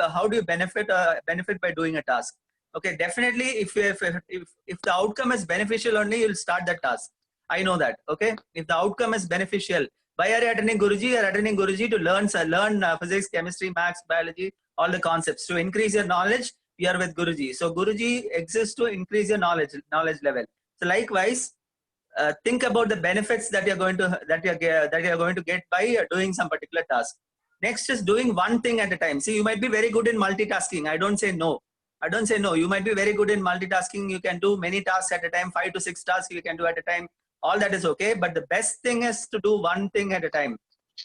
S2: benefit by doing a task. Okay, definitely if the outcome is beneficial only, you'll start that task. I know that. Okay, if the outcome is beneficial, why are you attending Guruji? You're attending Guruji to learn physics, chemistry, maths, biology, all the concepts. To increase your knowledge, you are with Guruji. So Guruji exists to increase your knowledge level. So likewise, think about the benefits that you're going to get by doing some particular task. Next is doing one thing at a time. See, you might be very good in multitasking. I don't say no. You might be very good in multitasking. You can do many tasks at a time, 5 to 6 tasks you can do at a time. All that is okay. But the best thing is to do one thing at a time.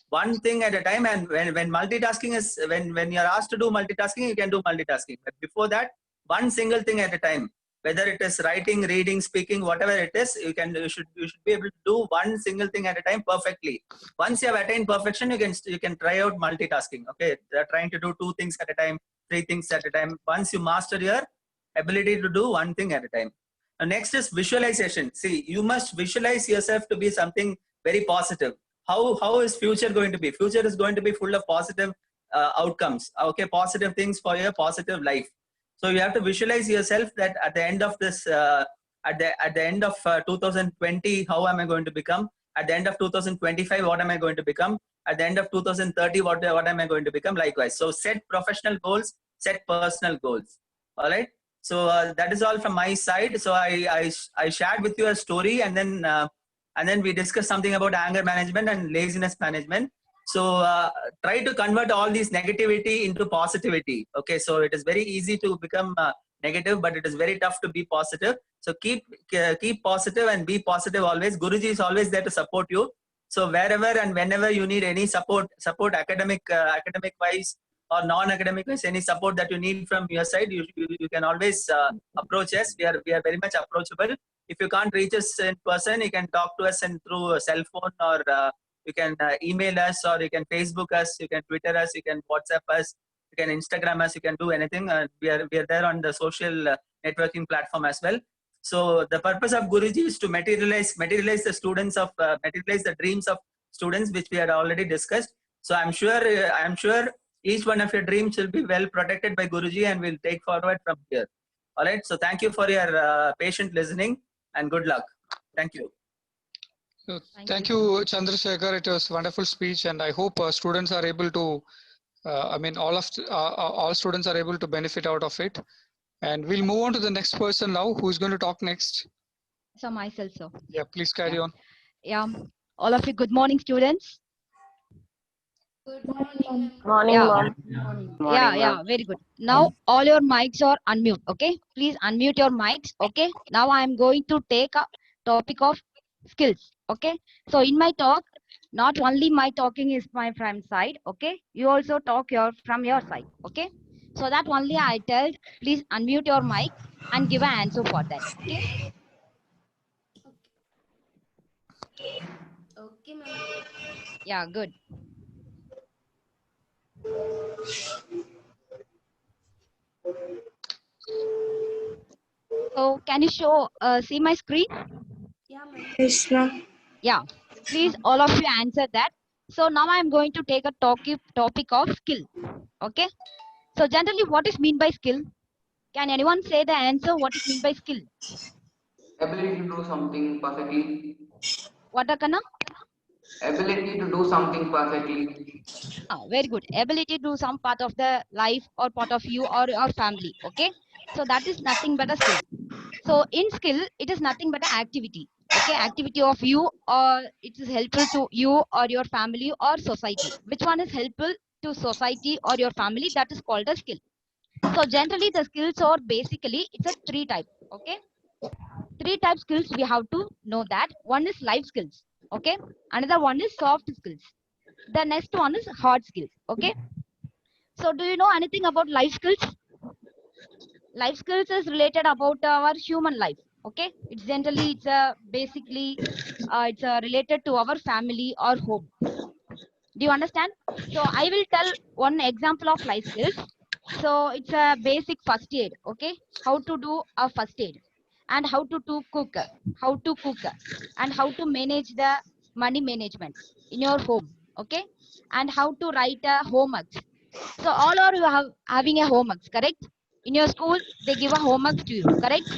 S2: One thing at a time. And when multitasking is, when you're asked to do multitasking, you can do multitasking. But before that, one single thing at a time. Whether it is writing, reading, speaking, whatever it is, you should be able to do one single thing at a time perfectly. Once you have attained perfection, you can try out multitasking. Okay, they're trying to do 2 things at a time, 3 things at a time. Once you master your ability to do one thing at a time. Now, next is visualization. See, you must visualize yourself to be something very positive. How is future going to be? Future is going to be full of positive outcomes. Okay, positive things for your positive life. So you have to visualize yourself that at the end of this, at the end of 2020, how am I going to become? At the end of 2025, what am I going to become? At the end of 2030, what am I going to become? Likewise. So set professional goals, set personal goals. All right. So that is all from my side. So I shared with you a story, and then we discussed something about anger management and laziness management. So try to convert all these negativity into positivity. Okay, so it is very easy to become negative, but it is very tough to be positive. So keep positive and be positive always. Guruji is always there to support you. So wherever and whenever you need any support academic wise or non-academic wise, any support that you need from your side, you can always approach us. We are very much approachable. If you can't reach us in person, you can talk to us through a cell phone, or you can email us, or you can Facebook us, you can Twitter us, you can WhatsApp us, you can Instagram us, you can do anything. We are there on the social networking platform as well. So the purpose of Guruji is to materialize the dreams of students, which we had already discussed. So I'm sure each one of your dreams will be well protected by Guruji, and will take forward from here. All right. So thank you for your patient listening, and good luck. Thank you.
S1: So thank you, Chandrasekhar. It was a wonderful speech, and I hope students are able to, all students are able to benefit out of it. And we'll move on to the next person now. Who is going to talk next?
S5: So myself, sir.
S1: Yeah, please carry on.
S5: Yeah. All of you, good morning, students.
S8: Good morning.
S6: Morning,
S5: Yeah.
S6: ma'am.
S5: Yeah, very good. Now all your mics are unmute. Okay, please unmute your mics. Okay. Now I am going to take a topic of skills. Okay. So in my talk, not only my talking is from side. Okay. You also talk from your side. Okay. So that only I tell. Please unmute your mic and give an answer for that. Okay.
S8: Okay, ma'am.
S5: Yeah. Good. So can you see my screen?
S8: Yeah, ma'am.
S6: Yes, ma'am.
S5: Yeah, please all of you answer that. So now I'm going to take a topic of skill. Okay. So generally, what is mean by skill? Can anyone say the answer? What is mean by skill?
S9: Ability to do something perfectly.
S5: What Akana?
S9: Ability to do something perfectly.
S5: Very good. Ability to do some part of the life or part of you or your family. Okay. So that is nothing but a skill. So in skill, it is nothing but an activity. Okay, activity of you, or it is helpful to you or your family or society. Which one is helpful to society or your family? That is called a skill. So generally the skills are basically, it's a 3 type. Okay, 3 type skills we have to know that. One is life skills. Okay, another one is soft skills. The next one is hard skills. Okay, so do you know anything about life skills? Life skills is related about our human life. Okay, it's generally, it's basically it's related to our family or home. Do you understand? So I will tell one example of life skills. So it's a basic first aid. Okay, how to do a first aid, and how to cook, and how to manage the money management in your home. Okay, and how to write a homework. So all are you have having a homework, correct? In your school, they give a homework to you, correct?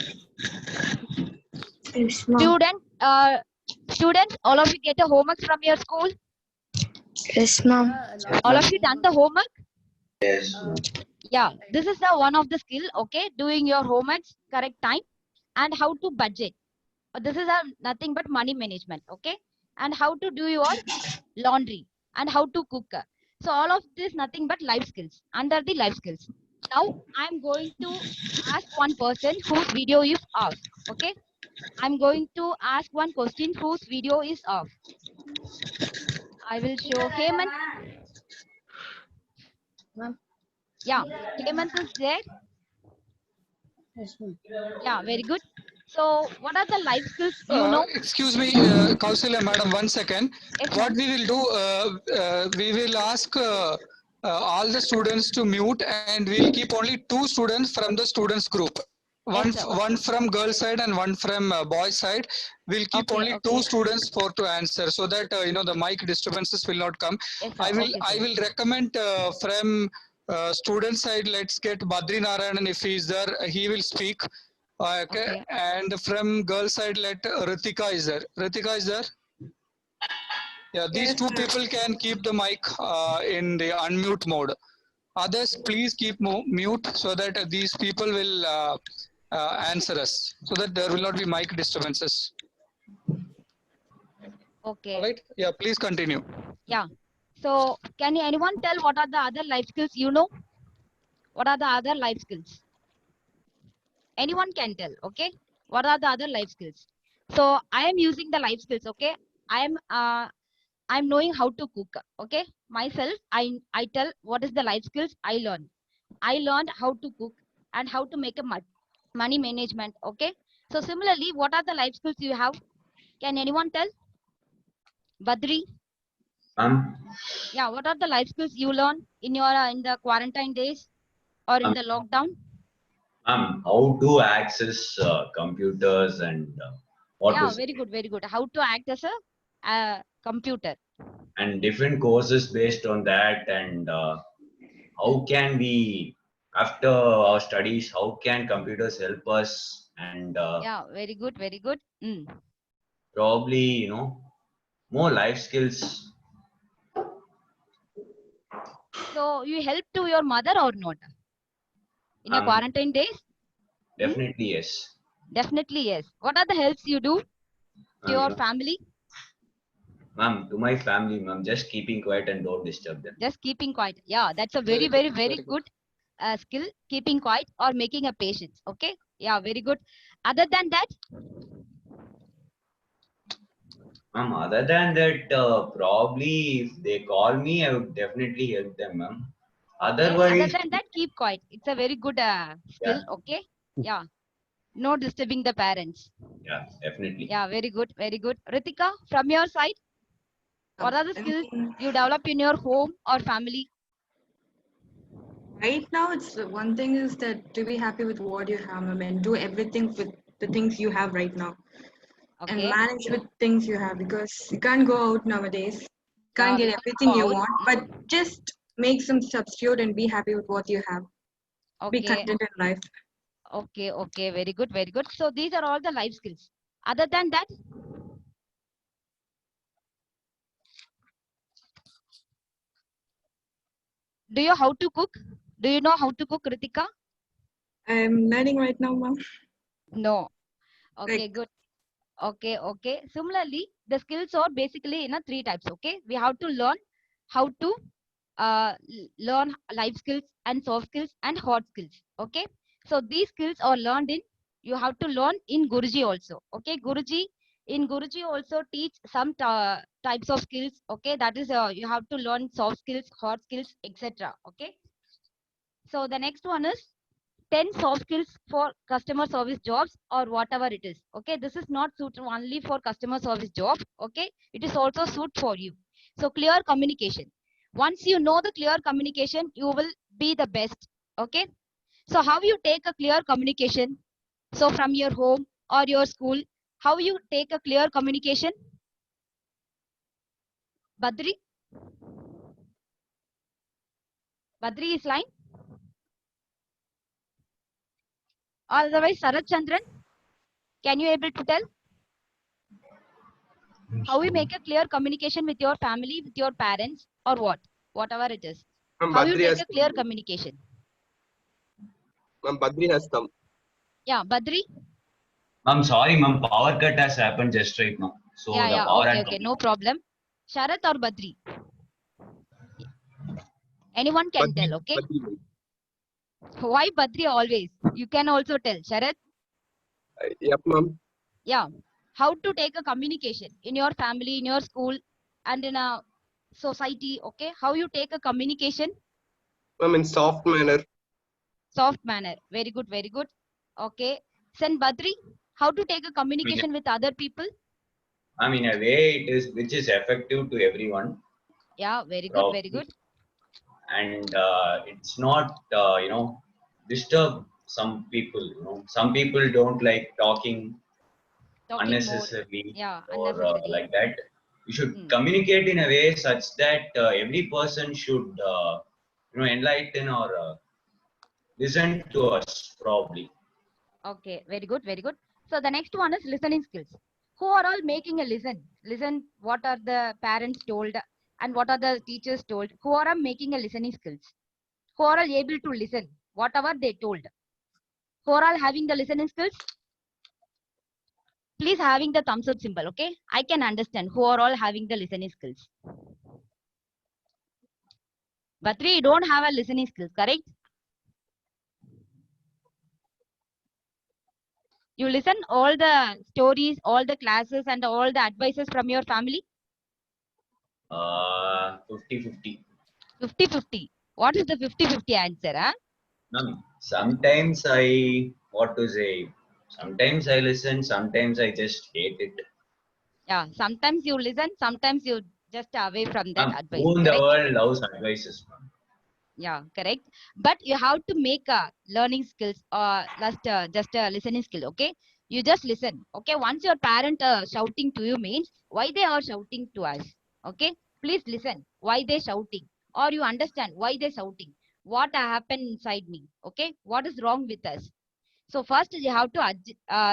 S3: Yes, ma'am.
S5: Students, all of you get a homework from your school.
S3: Yes, ma'am.
S5: All of you done the homework?
S9: Yes.
S5: Yeah, this is the one of the skill. Okay, doing your homeworks correct time, and how to budget. This is a nothing but money management. Okay, and how to do your laundry, and how to cook. So all of this nothing but life skills, under the life skills. Now I'm going to ask one person whose video is off. Okay, I'm going to ask one question whose video is off. I will show Hemant. Yeah, Hemant is there. Yeah, very good. So what are the life skills you know?
S1: Excuse me, Kausalya madam, 1 second.
S5: Yes,
S1: What
S5: ma'am.
S1: we will do, we will ask all the students to mute, and we'll keep only 2 students from the students group. One,
S5: Yes, sir.
S1: one from girl side and one from boy side. We'll keep
S5: Okay,
S1: only
S5: okay.
S1: 2 students for to answer, so that the mic disturbances will not come.
S5: Yes, sir.
S1: I will
S5: Okay,
S1: I
S5: sir.
S1: will recommend from student side. Let's get Badri Narayanan, if he is there. He will speak. Okay.
S5: Okay.
S1: And from girl side, let Ritika is there. Ritika is there. Yeah, these
S6: Yes,
S1: 2
S6: ma'am.
S1: people can keep the mic in the unmute mode. Others, please keep mute, so that these people will answer us, so that there will not be mic disturbances.
S5: Okay.
S1: All right. Yeah, please continue.
S5: Yeah. So can anyone tell what are the other life skills you know? What are the other life skills? Anyone can tell. Okay. What are the other life skills? So I am using the life skills. Okay. I'm knowing how to cook. Okay. Myself, I tell what is the life skills I learned. I learned how to cook and how to make a money management. Okay. So similarly, what are the life skills you have? Can anyone tell? Badri? Yeah, what are the life skills you learn in your in the quarantine days or in the lockdown?
S10: How to access computers and what
S5: Yeah,
S10: to
S5: very good, very good. How to act as a computer.
S10: and different courses based on that, and how can we, after our studies, how can computers help us, and
S5: Yeah, very good, very good.
S10: probably more life skills.
S5: So you help to your mother or not in your quarantine days?
S10: Definitely yes.
S5: Definitely yes. What are the helps you do to your family?
S10: Ma'am, to my family, ma'am, just keeping quiet and don't disturb them.
S5: Just keeping quiet. Yeah, that's a very, very good skill. Keeping quiet or making a patience. Okay. Yeah, very good. Other than that,
S10: Ma'am, other than that, probably if they call me, I would definitely help them, ma'am.
S5: other
S10: Otherwise,
S5: than that, keep quiet. It's a very good skill.
S10: yeah,
S5: Okay. Yeah. No disturbing the parents.
S10: yeah, definitely.
S5: Yeah, very good, very good. Ritika, from your side, what are the skills you develop in your home or family?
S11: Right now, it's one thing is that to be happy with what you have, and do everything with the things you have right now, and
S5: Okay.
S11: manage with things you have, because you can't go out nowadays, can't
S5: Yeah,
S11: get
S5: we can't
S11: everything
S5: go
S11: you
S5: out.
S11: want, but just make some substitute and be happy with what you have. Be
S5: Okay.
S11: content in life.
S5: Okay, okay, very good, very good. So these are all the life skills. Other than that, do you how to cook? Do you know how to cook, Ritika?
S11: I'm learning right now, ma'am.
S5: No. Okay,
S11: Like,
S5: good. Okay, okay. Similarly, the skills are basically in a 3 types. Okay, we have to learn how to learn life skills and soft skills and hard skills. Okay, so these skills are learned in, you have to learn in Guruji also. Okay, Guruji also teach some types of skills. Okay, that is you have to learn soft skills, hard skills, etc. Okay, so the next one is 10 soft skills for customer service jobs or whatever it is. Okay, this is not suited only for customer service job. Okay, it is also suit for you. So clear communication. Once you know the clear communication, you will be the best. Okay, so how you take a clear communication? So from your home or your school, how you take a clear communication? Badri? Badri is line? Otherwise, Sarat Chandran, can you able to tell? How we make a clear communication with your family, with your parents, or what? Whatever it is. How you take a clear communication?
S12: Badri has come.
S5: Yeah, Badri?
S10: I'm sorry, ma'am. Power cut has happened just right now. So the
S5: Yeah,
S10: power
S5: okay,
S10: had
S5: okay,
S10: come.
S5: no problem. Sharat or Badri? Anyone can
S12: Badri,
S5: tell, okay?
S12: Badri.
S5: Why Badri always? You can also tell. Sharat?
S12: Yep, ma'am.
S5: Yeah. How to take a communication in your family, in your school, and in a society, okay? How you take a communication?
S12: Ma'am, in soft manner.
S5: Soft manner. Very good, very good. Okay. Then Badri, how to take a communication with other people?
S10: I mean, a way it is which is effective to everyone,
S5: Yeah, very good, very
S10: probably,
S5: good.
S10: and it's not disturb some people. Some people don't like talking
S5: Talking more.
S10: unnecessarily
S5: Yeah,
S10: or
S5: unnecessary.
S10: like that. You should communicate in a way such that every person should enlighten or listen to us probably.
S5: Okay, very good, very good. So the next one is listening skills. Who are all making a listen? Listen, what are the parents told and what are the teachers told? Who are all making a listening skills? Who are all able to listen? Whatever they told. Who are all having the listening skills? Please having the thumbs up symbol, okay? I can understand who are all having the listening skills. Batri, you don't have a listening skills, correct? You listen all the stories, all the classes and all the advices from your family?
S10: 50-50.
S5: 50-50. What is the 50-50 answer? Huh?
S10: Sometimes sometimes I listen, sometimes I just hate it.
S5: Yeah, sometimes you listen, sometimes you just away from that advice.
S10: Who in the
S5: Correct?
S10: world loves advices, ma'am?
S5: Yeah, correct. But you have to make learning skills or just a listening skill. Okay, you just listen. Okay, once your parent shouting to you means why they are shouting to us. Okay, please listen why they shouting, or you understand why they shouting. What happened inside me? Okay, what is wrong with us? So first you have to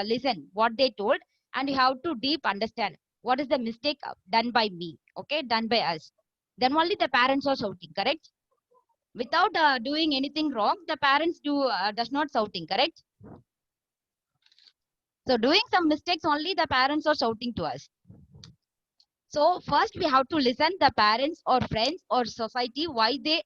S5: listen what they told, and you have to deep understand what is the mistake done by me. Okay, done by us. Then only the parents are shouting. Correct? Without doing anything wrong, the parents does not shouting. Correct? So doing some mistakes only the parents are shouting to us. So first we have to listen the parents or friends or society why they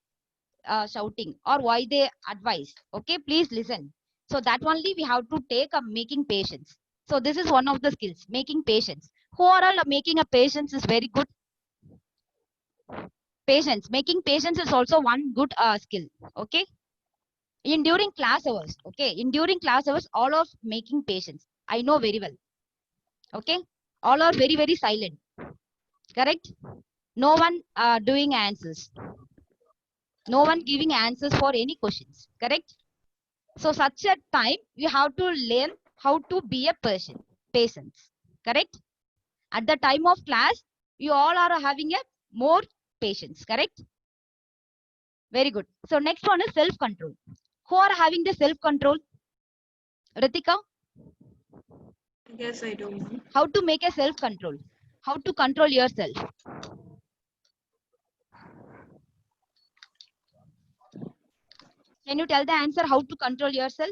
S5: shouting or why they advise. Okay, please listen. So that only we have to take a making patience. So this is one of the skills, making patience. Who are all making a patience is very good. Patience, making patience is also one good skill. Okay. In during class hours, okay, in during class hours, all of making patience. I know very well. Okay, all are very very silent. Correct? No one doing answers. No one giving answers for any questions. Correct? So such a time you have to learn how to be a person. Patience. Correct? At the time of class, you all are having a more patience. Correct? Very good. So next one is self-control. Who are having the self-control? Ritika?
S11: Yes, I do.
S5: How to make a self-control? How to control yourself? Can you tell the answer how to control yourself?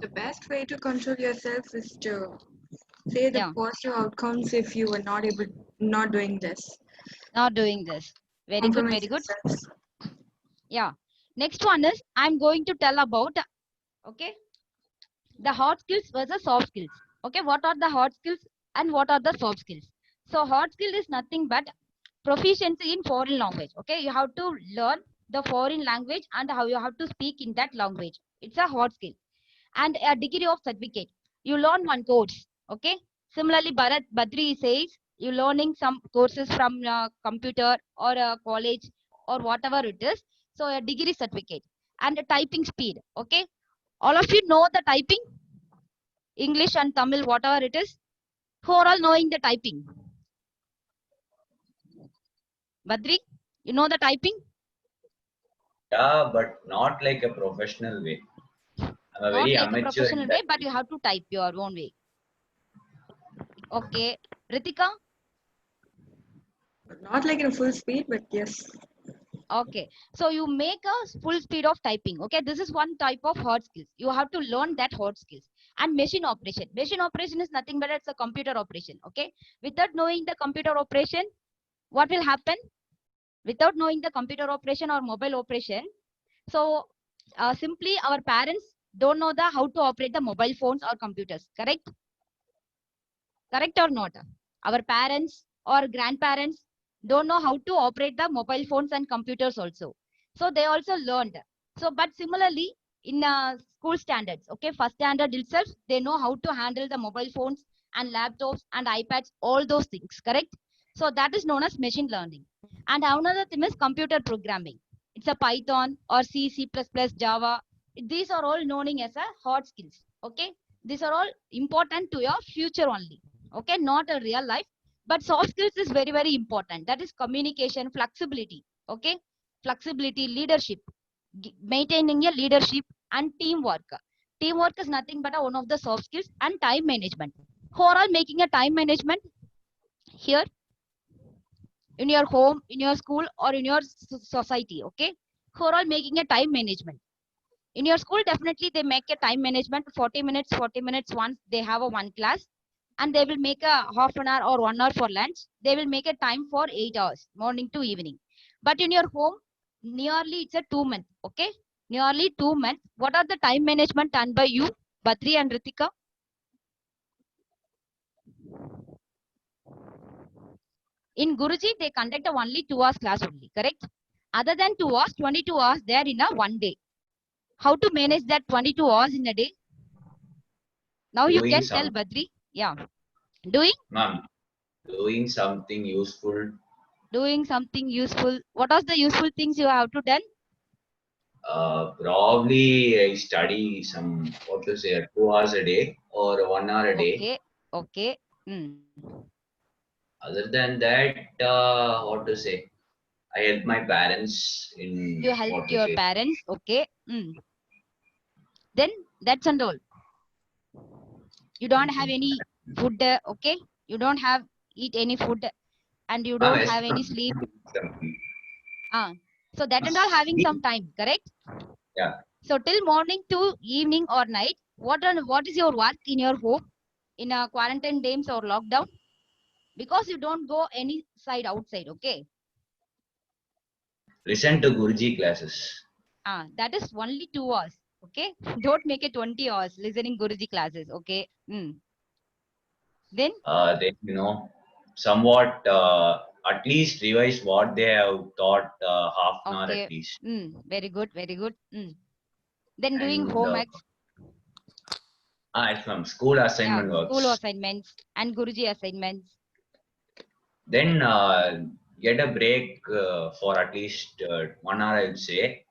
S11: The best way to control yourself is to say the
S5: Yeah.
S11: positive outcomes if you were not doing this.
S5: Not doing this. Very good,
S11: Compromise
S5: very good.
S11: success.
S5: Yeah. Next one is I'm going to tell about, okay, the hard skills versus soft skills. Okay, what are the hard skills and what are the soft skills? So hard skill is nothing but proficiency in foreign language. Okay, you have to learn the foreign language and how you have to speak in that language. It's a hard skill. And a degree of certificate. You learn one course. Okay. Similarly, Badri says you learning some courses from computer or a college or whatever it is. So a degree certificate and a typing speed. Okay. All of you know the typing, English and Tamil, whatever it is. Who are all knowing the typing? Badri, you know the typing?
S10: Yeah, but not like a professional way. I'm a
S5: Not
S10: very
S5: like a
S10: amateur
S5: professional
S10: in
S5: way,
S10: that.
S5: but you have to type your own way. Okay. Ritika?
S11: Not like in full speed, but yes.
S5: Okay, so you make a full speed of typing. Okay, this is one type of hard skills. You have to learn that hard skills. And machine operation. Machine operation is nothing but it's a computer operation. Okay, without knowing the computer operation, what will happen? Without knowing the computer operation or mobile operation, so simply our parents don't know the how to operate the mobile phones or computers. Correct? Correct or not? Our parents or grandparents don't know how to operate the mobile phones and computers also. So they also learned. So, but similarly, in school standards, okay, first standard itself, they know how to handle the mobile phones and laptops and iPads, all those things, correct? So that is known as machine learning. And another thing is computer programming. It's a Python or C, C++, Java. These are all known as a hard skills, okay? These are all important to your future only, okay? Not a real life. But soft skills is very, very important. That is communication, flexibility, okay? Flexibility, leadership, maintaining a leadership and teamwork. Teamwork is nothing but one of the soft skills and time management. Who are all making a time management here? In your home, in your school or in your society, okay? Who are all making a time management? In your school, definitely they make a time management, 40 minutes once they have a one class. And they will make a half an hour or 1 hour for lunch. They will make a time for 8 hours, morning to evening. But in your home, nearly it's a 2 month, okay? Nearly 2 months. What are the time management done by you, Badri and Ritika? In Guruji, they conduct a only 2 hours class only, correct? Other than 2 hours, 22 hours there in a one day. How to manage that 22 hours in a day? Now you
S10: Doing
S5: can
S10: some,
S5: tell Badri. Yeah. Doing?
S10: ma'am, doing something useful.
S5: Doing something useful. What are the useful things you have to done?
S10: Probably I study some, what to say, 2 hours a day or 1 hour a day.
S5: Okay. Okay. Mm.
S10: Other than that, what to say, I help my parents in
S5: You
S10: what
S5: helped
S10: to
S5: your
S10: say.
S5: parents. Okay. Mm. Then that's and all. You don't have any food. Okay. You don't have eat any food and you
S10: Ma'am,
S5: don't
S10: yes,
S5: have any
S10: ma'am.
S5: sleep. So that and all having some time, correct?
S10: Yeah.
S5: So till morning to evening or night, what is your work in your home in a quarantine days or lockdown? Because you don't go any side outside, okay?
S10: Listen to Guruji classes.
S5: That is only 2 hours, okay? Don't make it 20 hours listening Guruji classes, okay? Then?
S10: They, somewhat at least revise what they have taught half an hour
S5: Okay.
S10: at least.
S5: Very good, very good. Then doing
S10: And
S5: homeworks.
S10: It's from school assignment works.
S5: School assignments and Guruji assignments.
S10: Then get a break for at least 1 hour, I would say.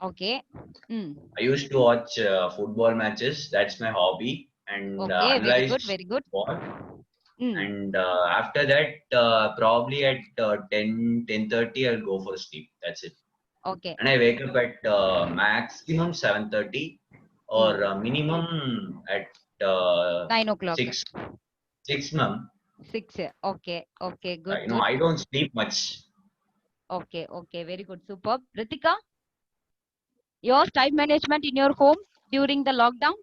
S5: Okay.
S10: I used to watch football matches. That's my hobby. And
S5: Okay, very
S10: analyze
S5: good, very good.
S10: football. And after that, probably at 10:30, I'll go for sleep. That's it.
S5: Okay.
S10: And I wake up at maximum 7:30 or minimum at
S5: 9 o'clock.
S10: 6 ma'am.
S5: 6. Okay. Okay. Good. Good.
S10: I don't sleep much.
S5: Okay. Okay. Very good. Superb. Ritika, your time management in your home during the lockdown?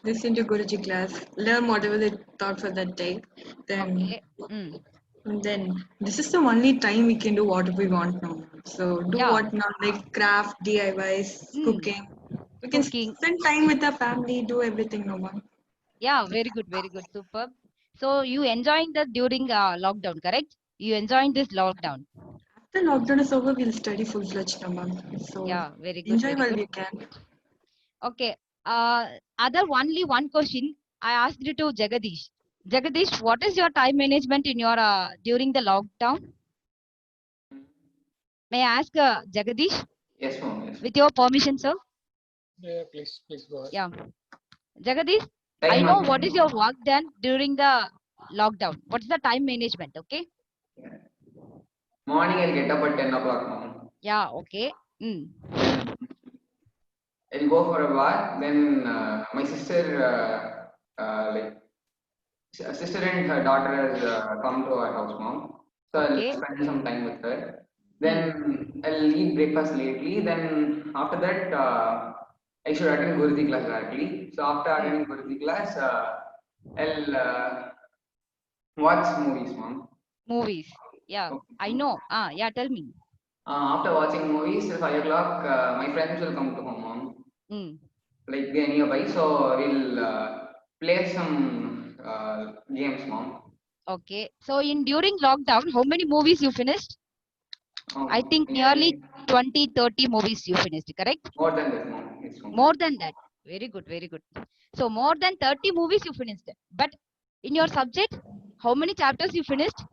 S11: listen to Guruji class, learn whatever they taught for that day.
S5: Okay. Mm.
S11: Then this is the only time we can do what we want now. So do
S5: Yeah.
S11: what now, like craft, DIYs,
S5: Mm.
S11: cooking. We can
S5: Cooking.
S11: spend time with our family, do everything no one.
S5: Yeah, very good, superb. So you enjoying that during lockdown, correct? You enjoying this lockdown.
S11: After lockdown is over, we'll study full-fledged now, ma'am. So
S5: Yeah, very good,
S11: enjoy
S5: very
S11: while
S5: good.
S11: we can.
S5: Okay. Other only one question I asked you to Jagadish. Jagadish, what is your time management in your during the lockdown? May I ask Jagadish?
S9: Yes, ma'am. Yes.
S5: With your permission, sir.
S1: Yeah, please go ahead.
S5: Yeah. Jagadish,
S9: Time
S5: I know
S9: management.
S5: what is your work done during the lockdown. What's the time management? Okay.
S9: Morning I'll get up at 10 o'clock, ma'am.
S5: Yeah. Okay. Mm.
S9: I'll go for a walk. Then my sister, sister and her daughter has come to our house, mom. So
S5: Okay.
S9: I'll spend some time with her. Then I'll eat breakfast lately. Then after that, I should attend Guruji class directly. So after attending Guruji class, I'll watch movies, mom.
S5: Movies. Yeah. I know. Yeah. Tell me.
S9: After watching movies till 5 o'clock, my friends will come to home, mom.
S5: Mm.
S9: Like they're nearby, so we'll play some games, mom.
S5: Okay. So in during lockdown, how many movies you finished? I think nearly 20, 30 movies you finished, correct?
S9: More than that, mom. Yes, mom.
S5: More than that. Very good, very good. So more than 30 movies you finished. But in your subject, how many chapters you finished?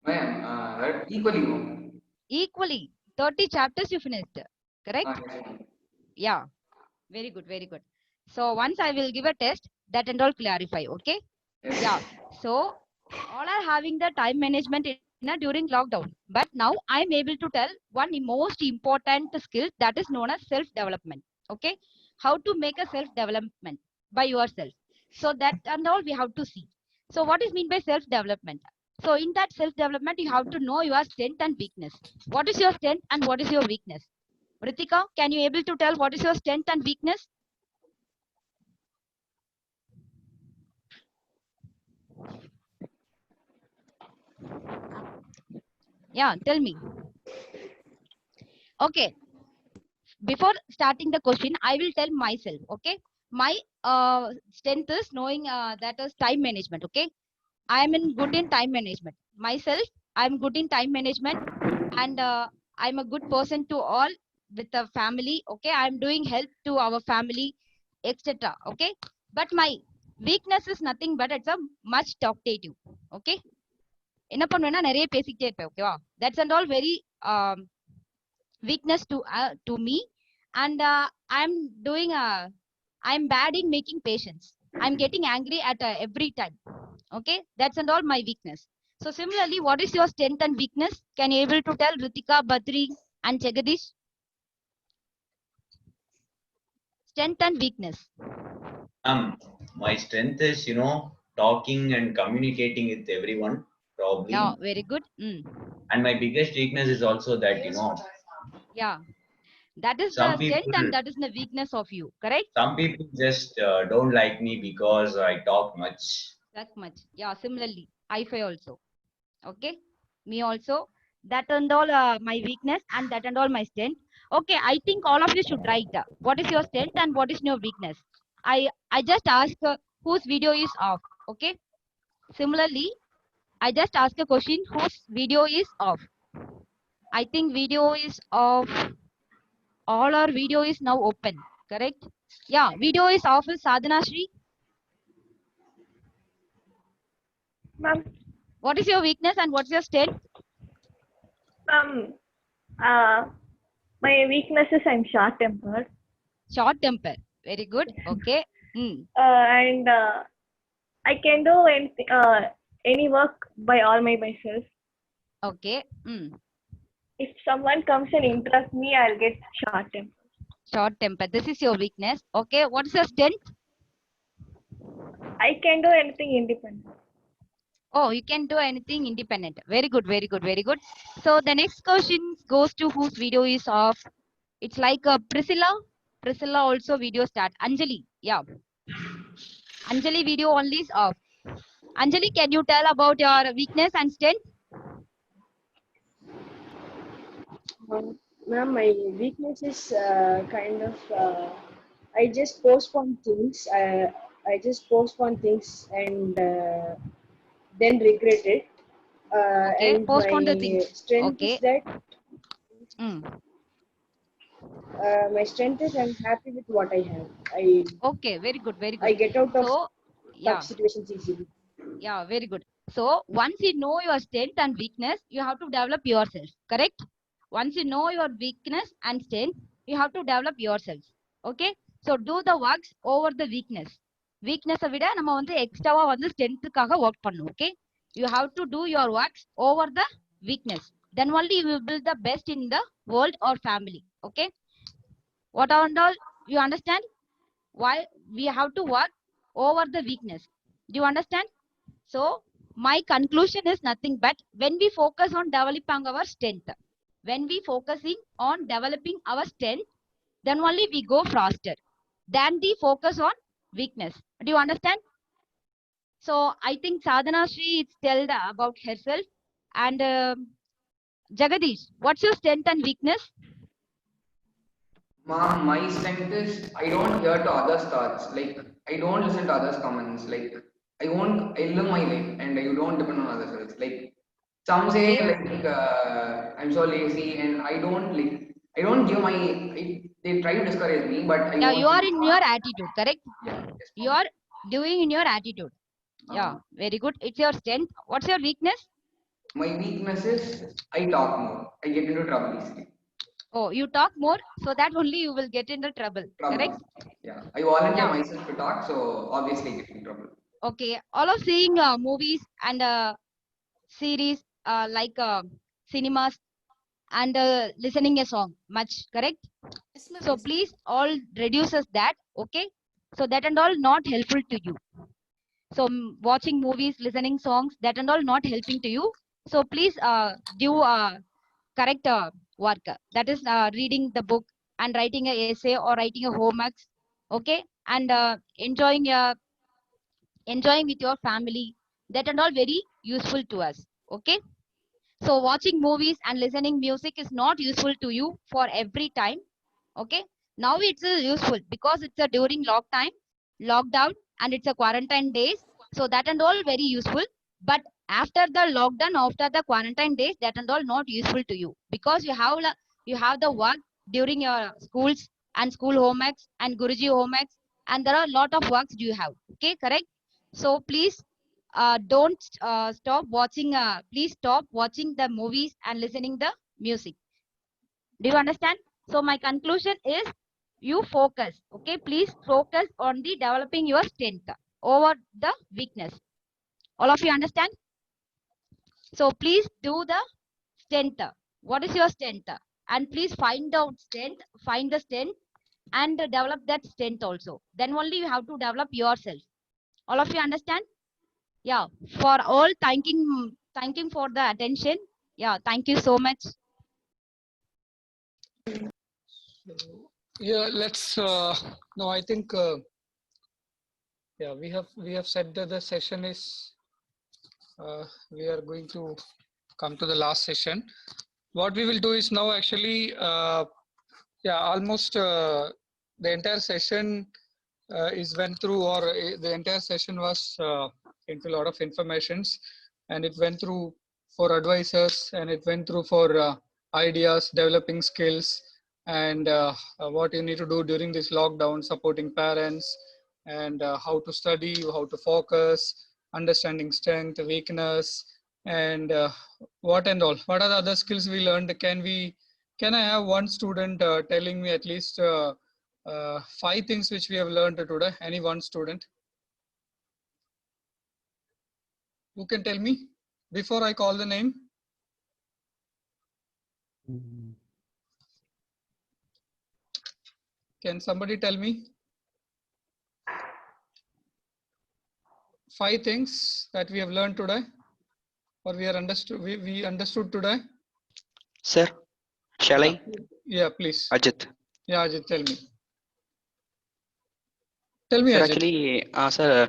S9: Ma'am, equally, mom.
S5: Equally, 30 chapters you finished, correct?
S9: Yes, ma'am.
S5: Yeah. Very good, very good. So once I will give a test, that and all clarify, okay?
S9: Yes.
S5: Yeah. So all are having the time management during lockdown. But now I'm able to tell one most important skill that is known as self-development. Okay. How to make a self-development by yourself. So that and all we have to see. So what is mean by self-development? So in that self-development, you have to know your strength and weakness. What is your strength and what is your weakness? Ritika, can you able to tell what is your strength and weakness? Yeah, tell me. Okay. Before starting the question, I will tell myself. Okay. My strength is knowing that is time management. Okay. I am good in time management. Myself, I am good in time management, and I'm a good person to all with the family. Okay. I am doing help to our family, etc. Okay. But my weakness is nothing but it's a much talkative. Okay. என்ன பண்ணுவேன்னா நிறைய பேசிக்கிட்டே இருப்பேன் ஓகேவா that's and all very weakness to me, and I'm doing I'm bad in making patience. I'm getting angry at every time. Okay, that's and all my weakness. So similarly, what is your strength and weakness? Can you able to tell Ritika, Badri and Jagadish? Strength and weakness.
S10: My strength is, talking and communicating with everyone, probably.
S5: Yeah, very good.
S10: And my biggest weakness is also that,
S5: Yeah, that is
S10: some
S5: the strength
S10: people,
S5: and that is the weakness of you, correct?
S10: some people just don't like me because I talk much.
S5: That much. Yeah, similarly, I feel also. Okay, me also. That and all my weakness and that and all my strength. Okay, I think all of you should write what is your strength and what is your weakness. I just ask whose video is off. Okay, similarly, I just ask a question whose video is off. I think video is off. All our video is now open, correct? Yeah, video is off. Is Sadhana Shri?
S6: Ma'am,
S5: What is your weakness and what's your strength?
S6: My weakness is I'm short-tempered.
S5: Short temper. Very good. Okay.
S6: And I can do any work by all myself.
S5: Okay.
S6: If someone comes and interrupts me, I'll get short-tempered.
S5: Short temper. This is your weakness. Okay. What is your strength?
S6: I can do anything independent.
S5: Oh, you can do anything independent. Very good. Very good. Very good. So the next question goes to whose video is off. It's like Priscilla. Priscilla also video start. Anjali. Yeah. Anjali, video only is off. Anjali, can you tell about your weakness and strength?
S13: Ma'am, my weakness is kind of I just postpone things. I just postpone things and then regret it.
S5: Okay,
S13: And
S5: postpone the
S13: my
S5: things.
S13: strength is
S5: Okay.
S13: that
S5: Mm.
S13: my strength is I'm happy with what I have. I
S5: Okay, very good, very
S13: I
S5: good.
S13: get out of
S5: So, yeah,
S13: tough situations easily.
S5: yeah, very good. So, once you know your strength and weakness, you have to develop yourself, correct? Once you know your weakness and strength, you have to develop yourself. Okay? So, do the works over the weakness. Weakness விட நம்ம வந்து எக்ஸ்ட்ராவா வந்து ஸ்ட்ரென்த்துக்காக work பண்ணும். Okay? You have to do your works over the weakness. Then only you will build the best in the world or family. Okay? What and all you understand? Why we have to work over the weakness. Do you understand? So my conclusion is nothing but when we focus on developing our strength, when we focusing on developing our strength, then only we go faster than the focus on weakness. Do you understand? So I think Sadhana Shri told about herself. And Jagadish, what's your strength and weakness?
S9: Ma'am, my strength is I don't hear to others' thoughts. Like I don't listen to others' comments. Like I live my life and you don't depend on others. Like some say like I'm so lazy and I don't give my they try to discourage me, but I
S5: Yeah,
S9: won't.
S5: you are in your attitude, correct?
S9: Yeah, yes,
S5: You are doing in your attitude. Yeah, very good. It's your strength. What's your weakness?
S9: my weakness is I talk more. I get into trouble easily.
S5: Oh, you talk more, so that only you will get into trouble, correct?
S9: Yeah, I volunteer
S5: Yeah.
S9: myself to talk, so obviously I get in trouble.
S5: Okay, all of seeing movies and series like cinemas and listening a song much, correct? So please all reduces that, okay? So that and all not helpful to you. So watching movies, listening songs, that and all not helping to you. So please do correct work. That is reading the book and writing a essay or writing a homeworks, okay? And enjoying with your family. That and all very useful to us, okay? So watching movies and listening music is not useful to you for every time, okay? Now it's useful because it's a during lockdown, and it's a quarantine days. So that and all very useful. But after the lockdown, after the quarantine days, that and all not useful to you because you have the work during your schools and school homeworks and Guruji homeworks, and there are a lot of works you have. Okay, correct? So please don't stop watching. Please stop watching the movies and listening the music. Do you understand? So my conclusion is you focus. Okay, please focus on the developing your strength over the weakness. All of you understand? So please do the strength. What is your strength? And please find out strength, find the strength and develop that strength also. Then only you have to develop yourself. All of you understand? Yeah, for all thanking for the attention. Yeah, thank you so much.
S1: Yeah, let's no, I think yeah, we have said that the session is we are going to come to the last session. What we will do is now actually yeah, almost the entire session is went through, or the entire session was into a lot of informations, and it went through for advisors, and it went through for ideas, developing skills, and what you need to do during this lockdown, supporting parents, and how to study, how to focus, understanding strength, weakness, and what and all. What are the other skills we learned? Can I have one student telling me at least 5 things which we have learned today? Any one student? Who can tell me before I call the name? Can somebody tell me 5 things that we have learned today, or we understood today?
S12: Sir, shall I?
S1: Yeah, please.
S12: Ajit.
S1: Yeah, Ajit, tell me. Tell me,
S12: Sir,
S1: Ajit.
S12: actually, sir,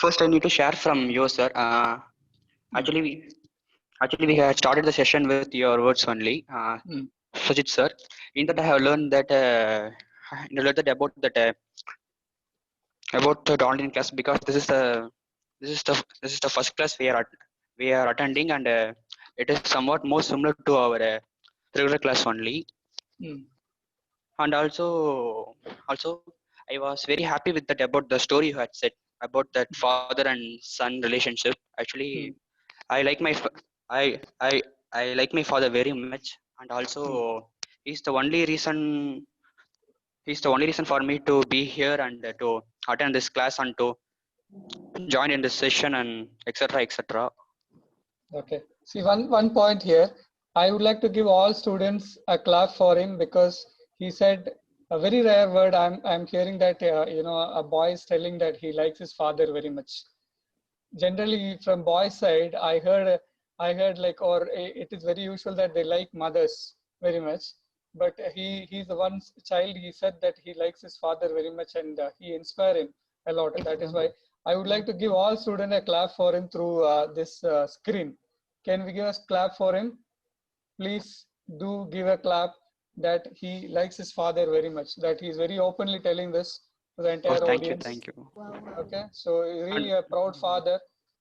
S12: first I need to share from you, sir. Actually, we had started the session with your words only, Sajid sir. In that, I have learned that about the online class, because this is the first class we are attending, and it is somewhat more similar to our regular class only. And also I was very happy with that about the story you had said about that father and son relationship. Actually, I like my fa- I I like my father very much, and also he's the only reason he's the only reason for me to be here and to attend this class and to join in this session and etc etc.
S1: Okay. See, one point here. I would like to give all students a clap for him because he said a very rare word. I'm hearing that a boy is telling that he likes his father very much. Generally, from boys' side, I heard like, or it is very usual that they like mothers very much. But he's the one child. He said that he likes his father very much, and he inspired him a lot. That is why I would like to give all students a clap for him through this screen. Can we give a clap for him? Please do give a clap that he likes his father very much. That he's very openly telling this to the
S12: Oh,
S1: entire audience.
S12: thank you.
S1: Okay, so he's really a proud father.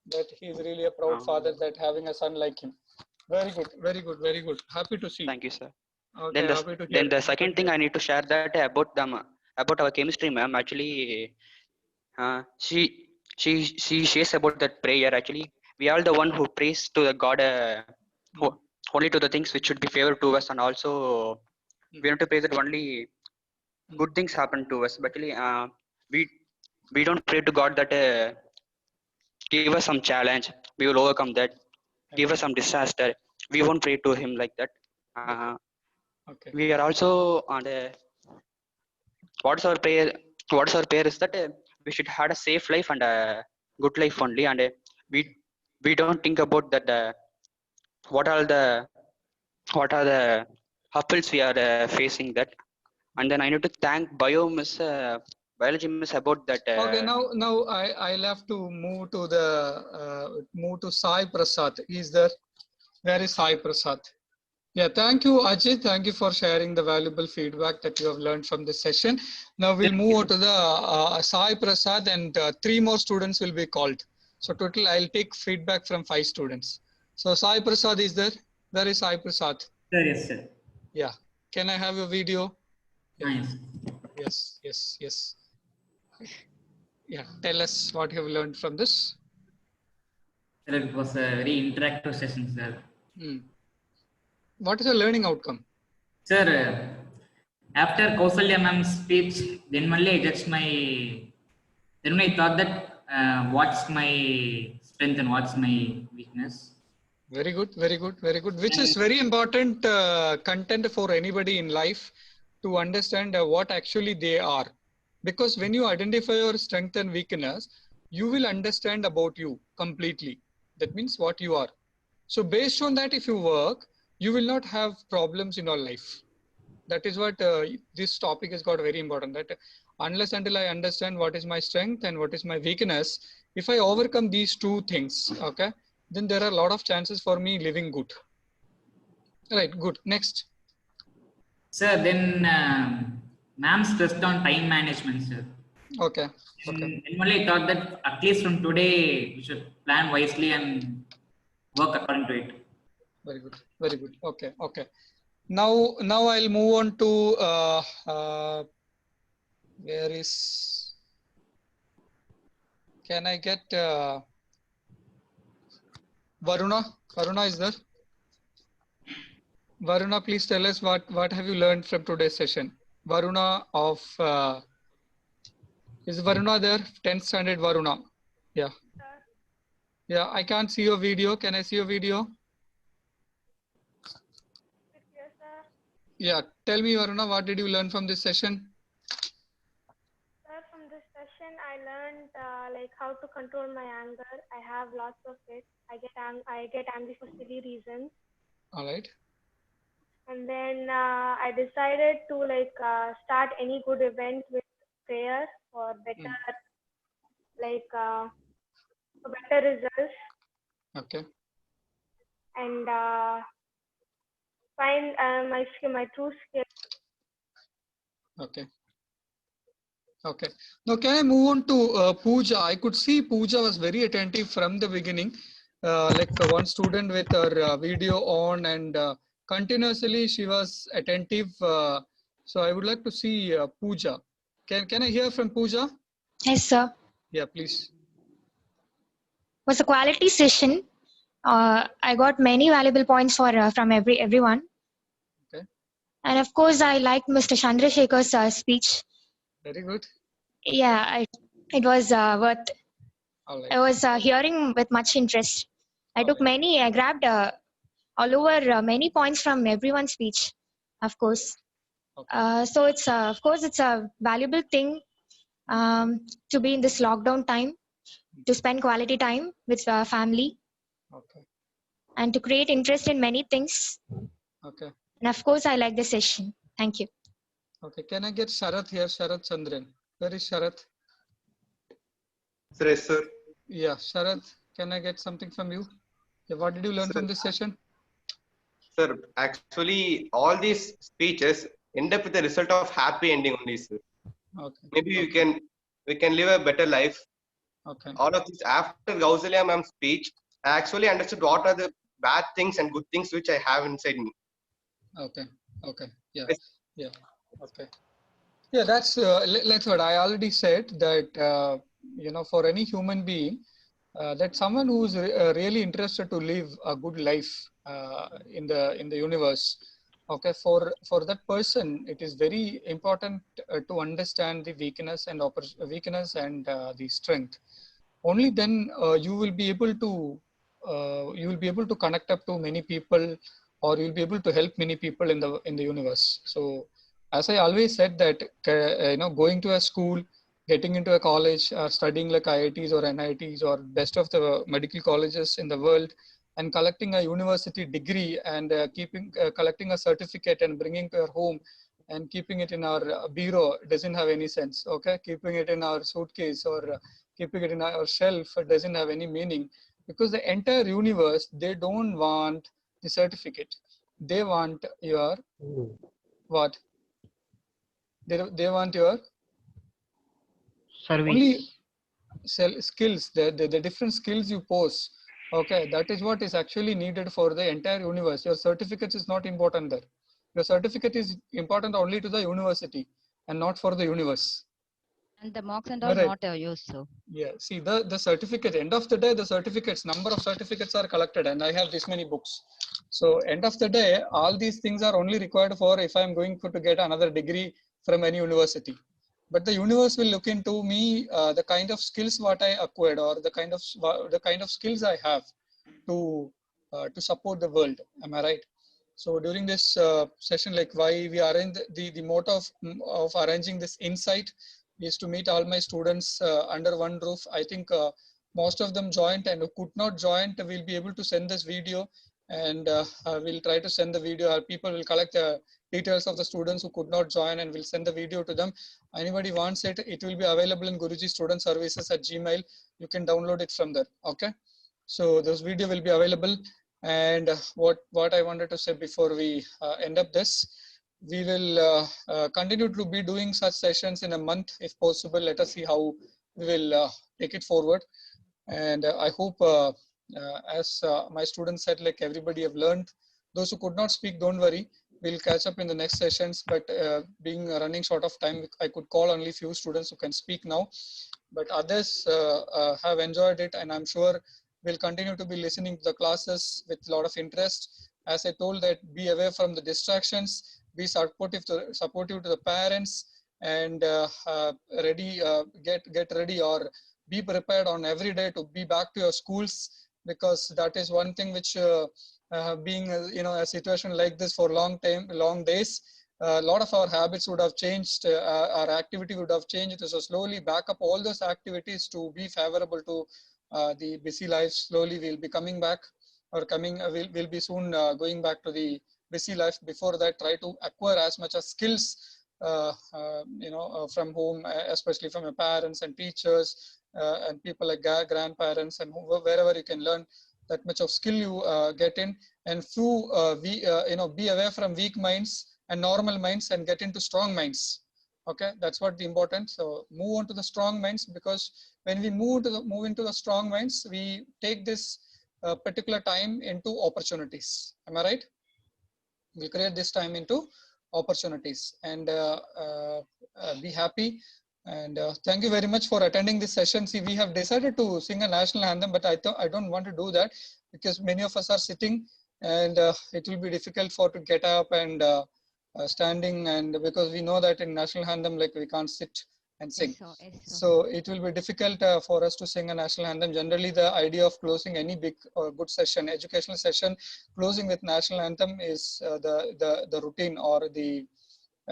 S1: That he's really a proud father that having a son like him. Very good, very good, very good. Happy to see.
S12: Thank you, sir.
S1: Okay, happy to hear.
S12: Then the second thing I need to share that about our chemistry ma'am. Actually, she shares about that prayer. Actually, we are the one who prays to the God, only to the things which should be favored to us, and also we have to pray that only good things happen to us. But actually, we don't pray to God that give us some challenge, we will overcome that. Give us some disaster, we won't pray to Him like that.
S1: Okay.
S12: We are also on a what's our prayer is that we should have a safe life and a good life only, and we don't think about that what are the hurdles we are facing that. And then I need to thank biology miss about that
S1: Okay, now I'll have to move to Sai Prasad. Is there? Where is Sai Prasad? Yeah, thank you, Ajit. Thank you for sharing the valuable feedback that you have learned from this session. Now we'll move on to the Sai Prasad, and 3 more students will be called. So total, I'll take feedback from 5 students. So Sai Prasad is there? Where is Sai Prasad?
S14: Sir, yes, sir.
S1: Yeah. Can I have your video? Yeah.
S14: Nice.
S1: Yes. Yeah. Tell us what you have learned from this.
S14: Sir, it was a very interactive session, sir.
S1: What is the learning outcome?
S14: Sir, after Kausalya ma'am's speech, then only I judged then I thought that what's my strength and what's my weakness.
S1: Very good. Which is very important content for anybody in life to understand what actually they are. Because when you identify your strength and weakness, you will understand about you completely. That means what you are. So based on that, if you work, you will not have problems in your life. That is what this topic has got very important. That unless until I understand what is my strength and what is my weakness, if I overcome these 2 things, okay, then there are a lot of chances for me living good. Right, good. Next.
S14: Sir, then ma'am stressed on time management, sir.
S1: Okay.
S14: Then only I thought that at least from today we should plan wisely and work according to it.
S1: Very good. Okay. Now I'll move on to where is? Can I get Varuna? Varuna is there? Varuna, please tell us what have you learned from today's session? Varuna of is Varuna there? 10th standard Varuna. Yeah. Yeah, I can't see your video. Can I see your video?
S6: Yes, sir.
S1: Yeah, tell me, Varuna, what did you learn from this session?
S6: Sir, from this session, I learned like how to control my anger. I have lots of it. I get angry for silly reasons.
S1: All right.
S6: And then I decided to start any good event with prayer for better, like for better results,
S1: Okay.
S6: and find my true skill.
S1: Okay. Okay. Now, can I move on to Pooja? I could see Pooja was very attentive from the beginning. One student with her video on, and continuously she was attentive. So I would like to see Pooja. Can I hear from Pooja?
S3: Yes, sir.
S1: Yeah, please.
S3: It was a quality session. I got many valuable points from everyone.
S1: Okay.
S3: And of course, I liked Mr. Chandrasekhar's speech.
S1: Very good.
S3: Yeah, it was worth.
S1: All right.
S3: I was hearing with much interest. I grabbed all over many points from everyone's speech, of course. So it's of course it's a valuable thing to be in this lockdown time, to spend quality time with family,
S1: Okay.
S3: and to create interest in many things.
S1: Okay.
S3: And of course, I like the session. Thank you.
S1: Okay. Can I get Sharath here? Sharath Chandran. Where is Sharath?
S15: Yes, sir.
S1: Yeah, Sharath. Can I get something from you? Yeah, what did you learn from this session?
S15: Sir, actually, all these speeches end up with a result of happy ending only, sir.
S1: Okay.
S15: Maybe we can live a better life.
S1: Okay.
S15: All of this after Kausalya ma'am's speech, I actually understood what are the bad things and good things which I have inside me.
S1: Okay. Okay. Yeah. Yeah. Okay. Yeah, that's what I already said, that for any human being, that someone who's really interested to live a good life in the universe. Okay, for that person, it is very important to understand the weakness and the strength. Only then you will be able to connect up to many people, or you'll be able to help many people in the universe. So, as I always said, that going to a school, getting into a college, studying like IITs or NITs or best of the medical colleges in the world, and collecting a university degree, and collecting a certificate and bringing to your home and keeping it in our bureau doesn't have any sense. Okay, keeping it in our suitcase or keeping it in our shelf doesn't have any meaning, because the entire universe, they don't want the certificate. They want your what? They want your
S16: Service.
S1: only skills, the different skills you pose. Okay, that is what is actually needed for the entire universe. Your certificate is not important there. Your certificate is important only to the university and not for the universe.
S5: And the marks and all
S1: Right.
S5: not used, so.
S1: Yeah, see the certificate, end of the day, the certificates, number of certificates are collected, and I have this many books. So end of the day, all these things are only required for if I'm going to get another degree from any university. But the universe will look into me, the kind of skills what I acquired, or the kind of skills I have to support the world. Am I right? So during this session, like why we arrange the motto of arranging this insight is to meet all my students under one roof. I think most of them joined, and who could not join, we'll be able to send this video, and we'll try to send the video. People will collect the details of the students who could not join, and we'll send the video to them. Anybody wants it, it will be available in Guruji Student Services at Gmail. You can download it from there. Okay. So this video will be available. And what I wanted to say before we end up this, we will continue to be doing such sessions in a month if possible. Let us see how we will take it forward. And I hope, as my students said, like everybody have learned. Those who could not speak, don't worry. We'll catch up in the next sessions. But being running short of time, I could call only few students who can speak now. But others have enjoyed it, and I'm sure we'll continue to be listening to the classes with a lot of interest. As I told, that be away from the distractions, be supportive to the parents, and get ready or be prepared on every day to be back to your schools, because that is one thing which being a situation like this for long days, a lot of our habits would have changed, our activity would have changed. So slowly back up all those activities to be favorable to the busy life. Slowly we'll be coming back, or we'll be soon going back to the busy life. Before that, try to acquire as much as skills from home, especially from your parents and teachers and people like grandparents, and wherever you can learn that much of skill you get in, and be away from weak minds and normal minds and get into strong minds. Okay, that's what the important. So move on to the strong minds, because when we move into the strong minds, we take this particular time into opportunities. Am I right? We create this time into opportunities, and be happy. And thank you very much for attending this session. See, we have decided to sing a national anthem, but I don't want to do that, because many of us are sitting, and it will be difficult to get up and standing, and because we know that in national anthem, like, we can't sit and sing. So it will be difficult for us to sing a national anthem. Generally, the idea of closing any big or good session, educational session, closing with national anthem is the routine or the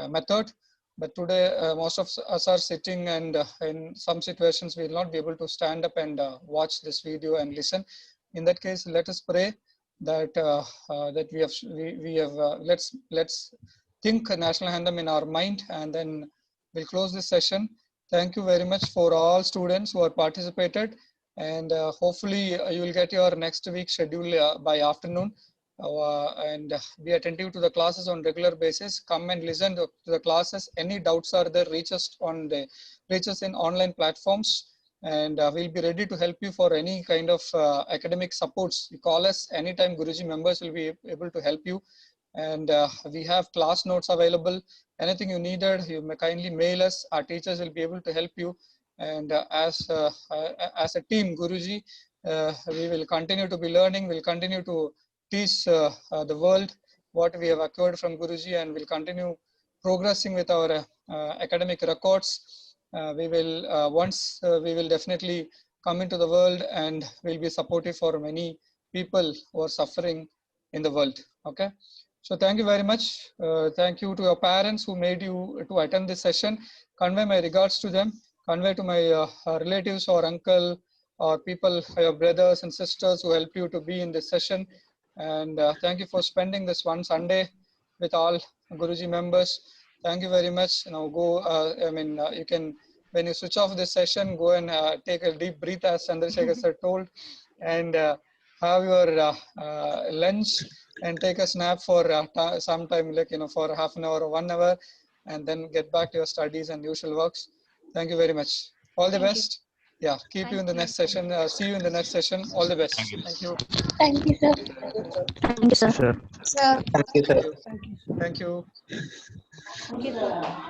S1: method. But today, most of us are sitting, and in some situations, we will not be able to stand up and watch this video and listen. In that case, let us pray that let's think a national anthem in our mind, and then we'll close this session. Thank you very much for all students who have participated, and hopefully you will get your next week schedule by afternoon. And be attentive to the classes on regular basis. Come and listen to the classes. Any doubts are there, reach us in online platforms, and we'll be ready to help you for any kind of academic supports. You call us anytime. Guruji members will be able to help you, and we have class notes available. Anything you needed, you may kindly mail us. Our teachers will be able to help you, and as a team, Guruji, we will continue to be learning. We'll continue to teach the world what we have acquired from Guruji, and will continue progressing with our academic records. We will definitely come into the world, and will be supportive for many people who are suffering in the world. Okay, so thank you very much. Thank you to your parents who made you to attend this session. Convey my regards to them. Convey to my relatives or uncle or people, your brothers and sisters who helped you to be in this session. And thank you for spending this one Sunday with all Guruji members. Thank you very much. Now go, you can, when you switch off this session, go and take a deep breath, as Chandrasekhar sir told, and have your lunch, and take a snap for some time, like, for half an hour or 1 hour, and then get back to your studies and usual works. Thank you very much. All the best. Yeah, keep you in the next session. See you in the next session. All the best. Thank you.
S13: Thank you, sir.
S2: Thank you, sir.
S13: Sir.
S1: Thank you, sir. Thank you.
S13: Thank you, sir.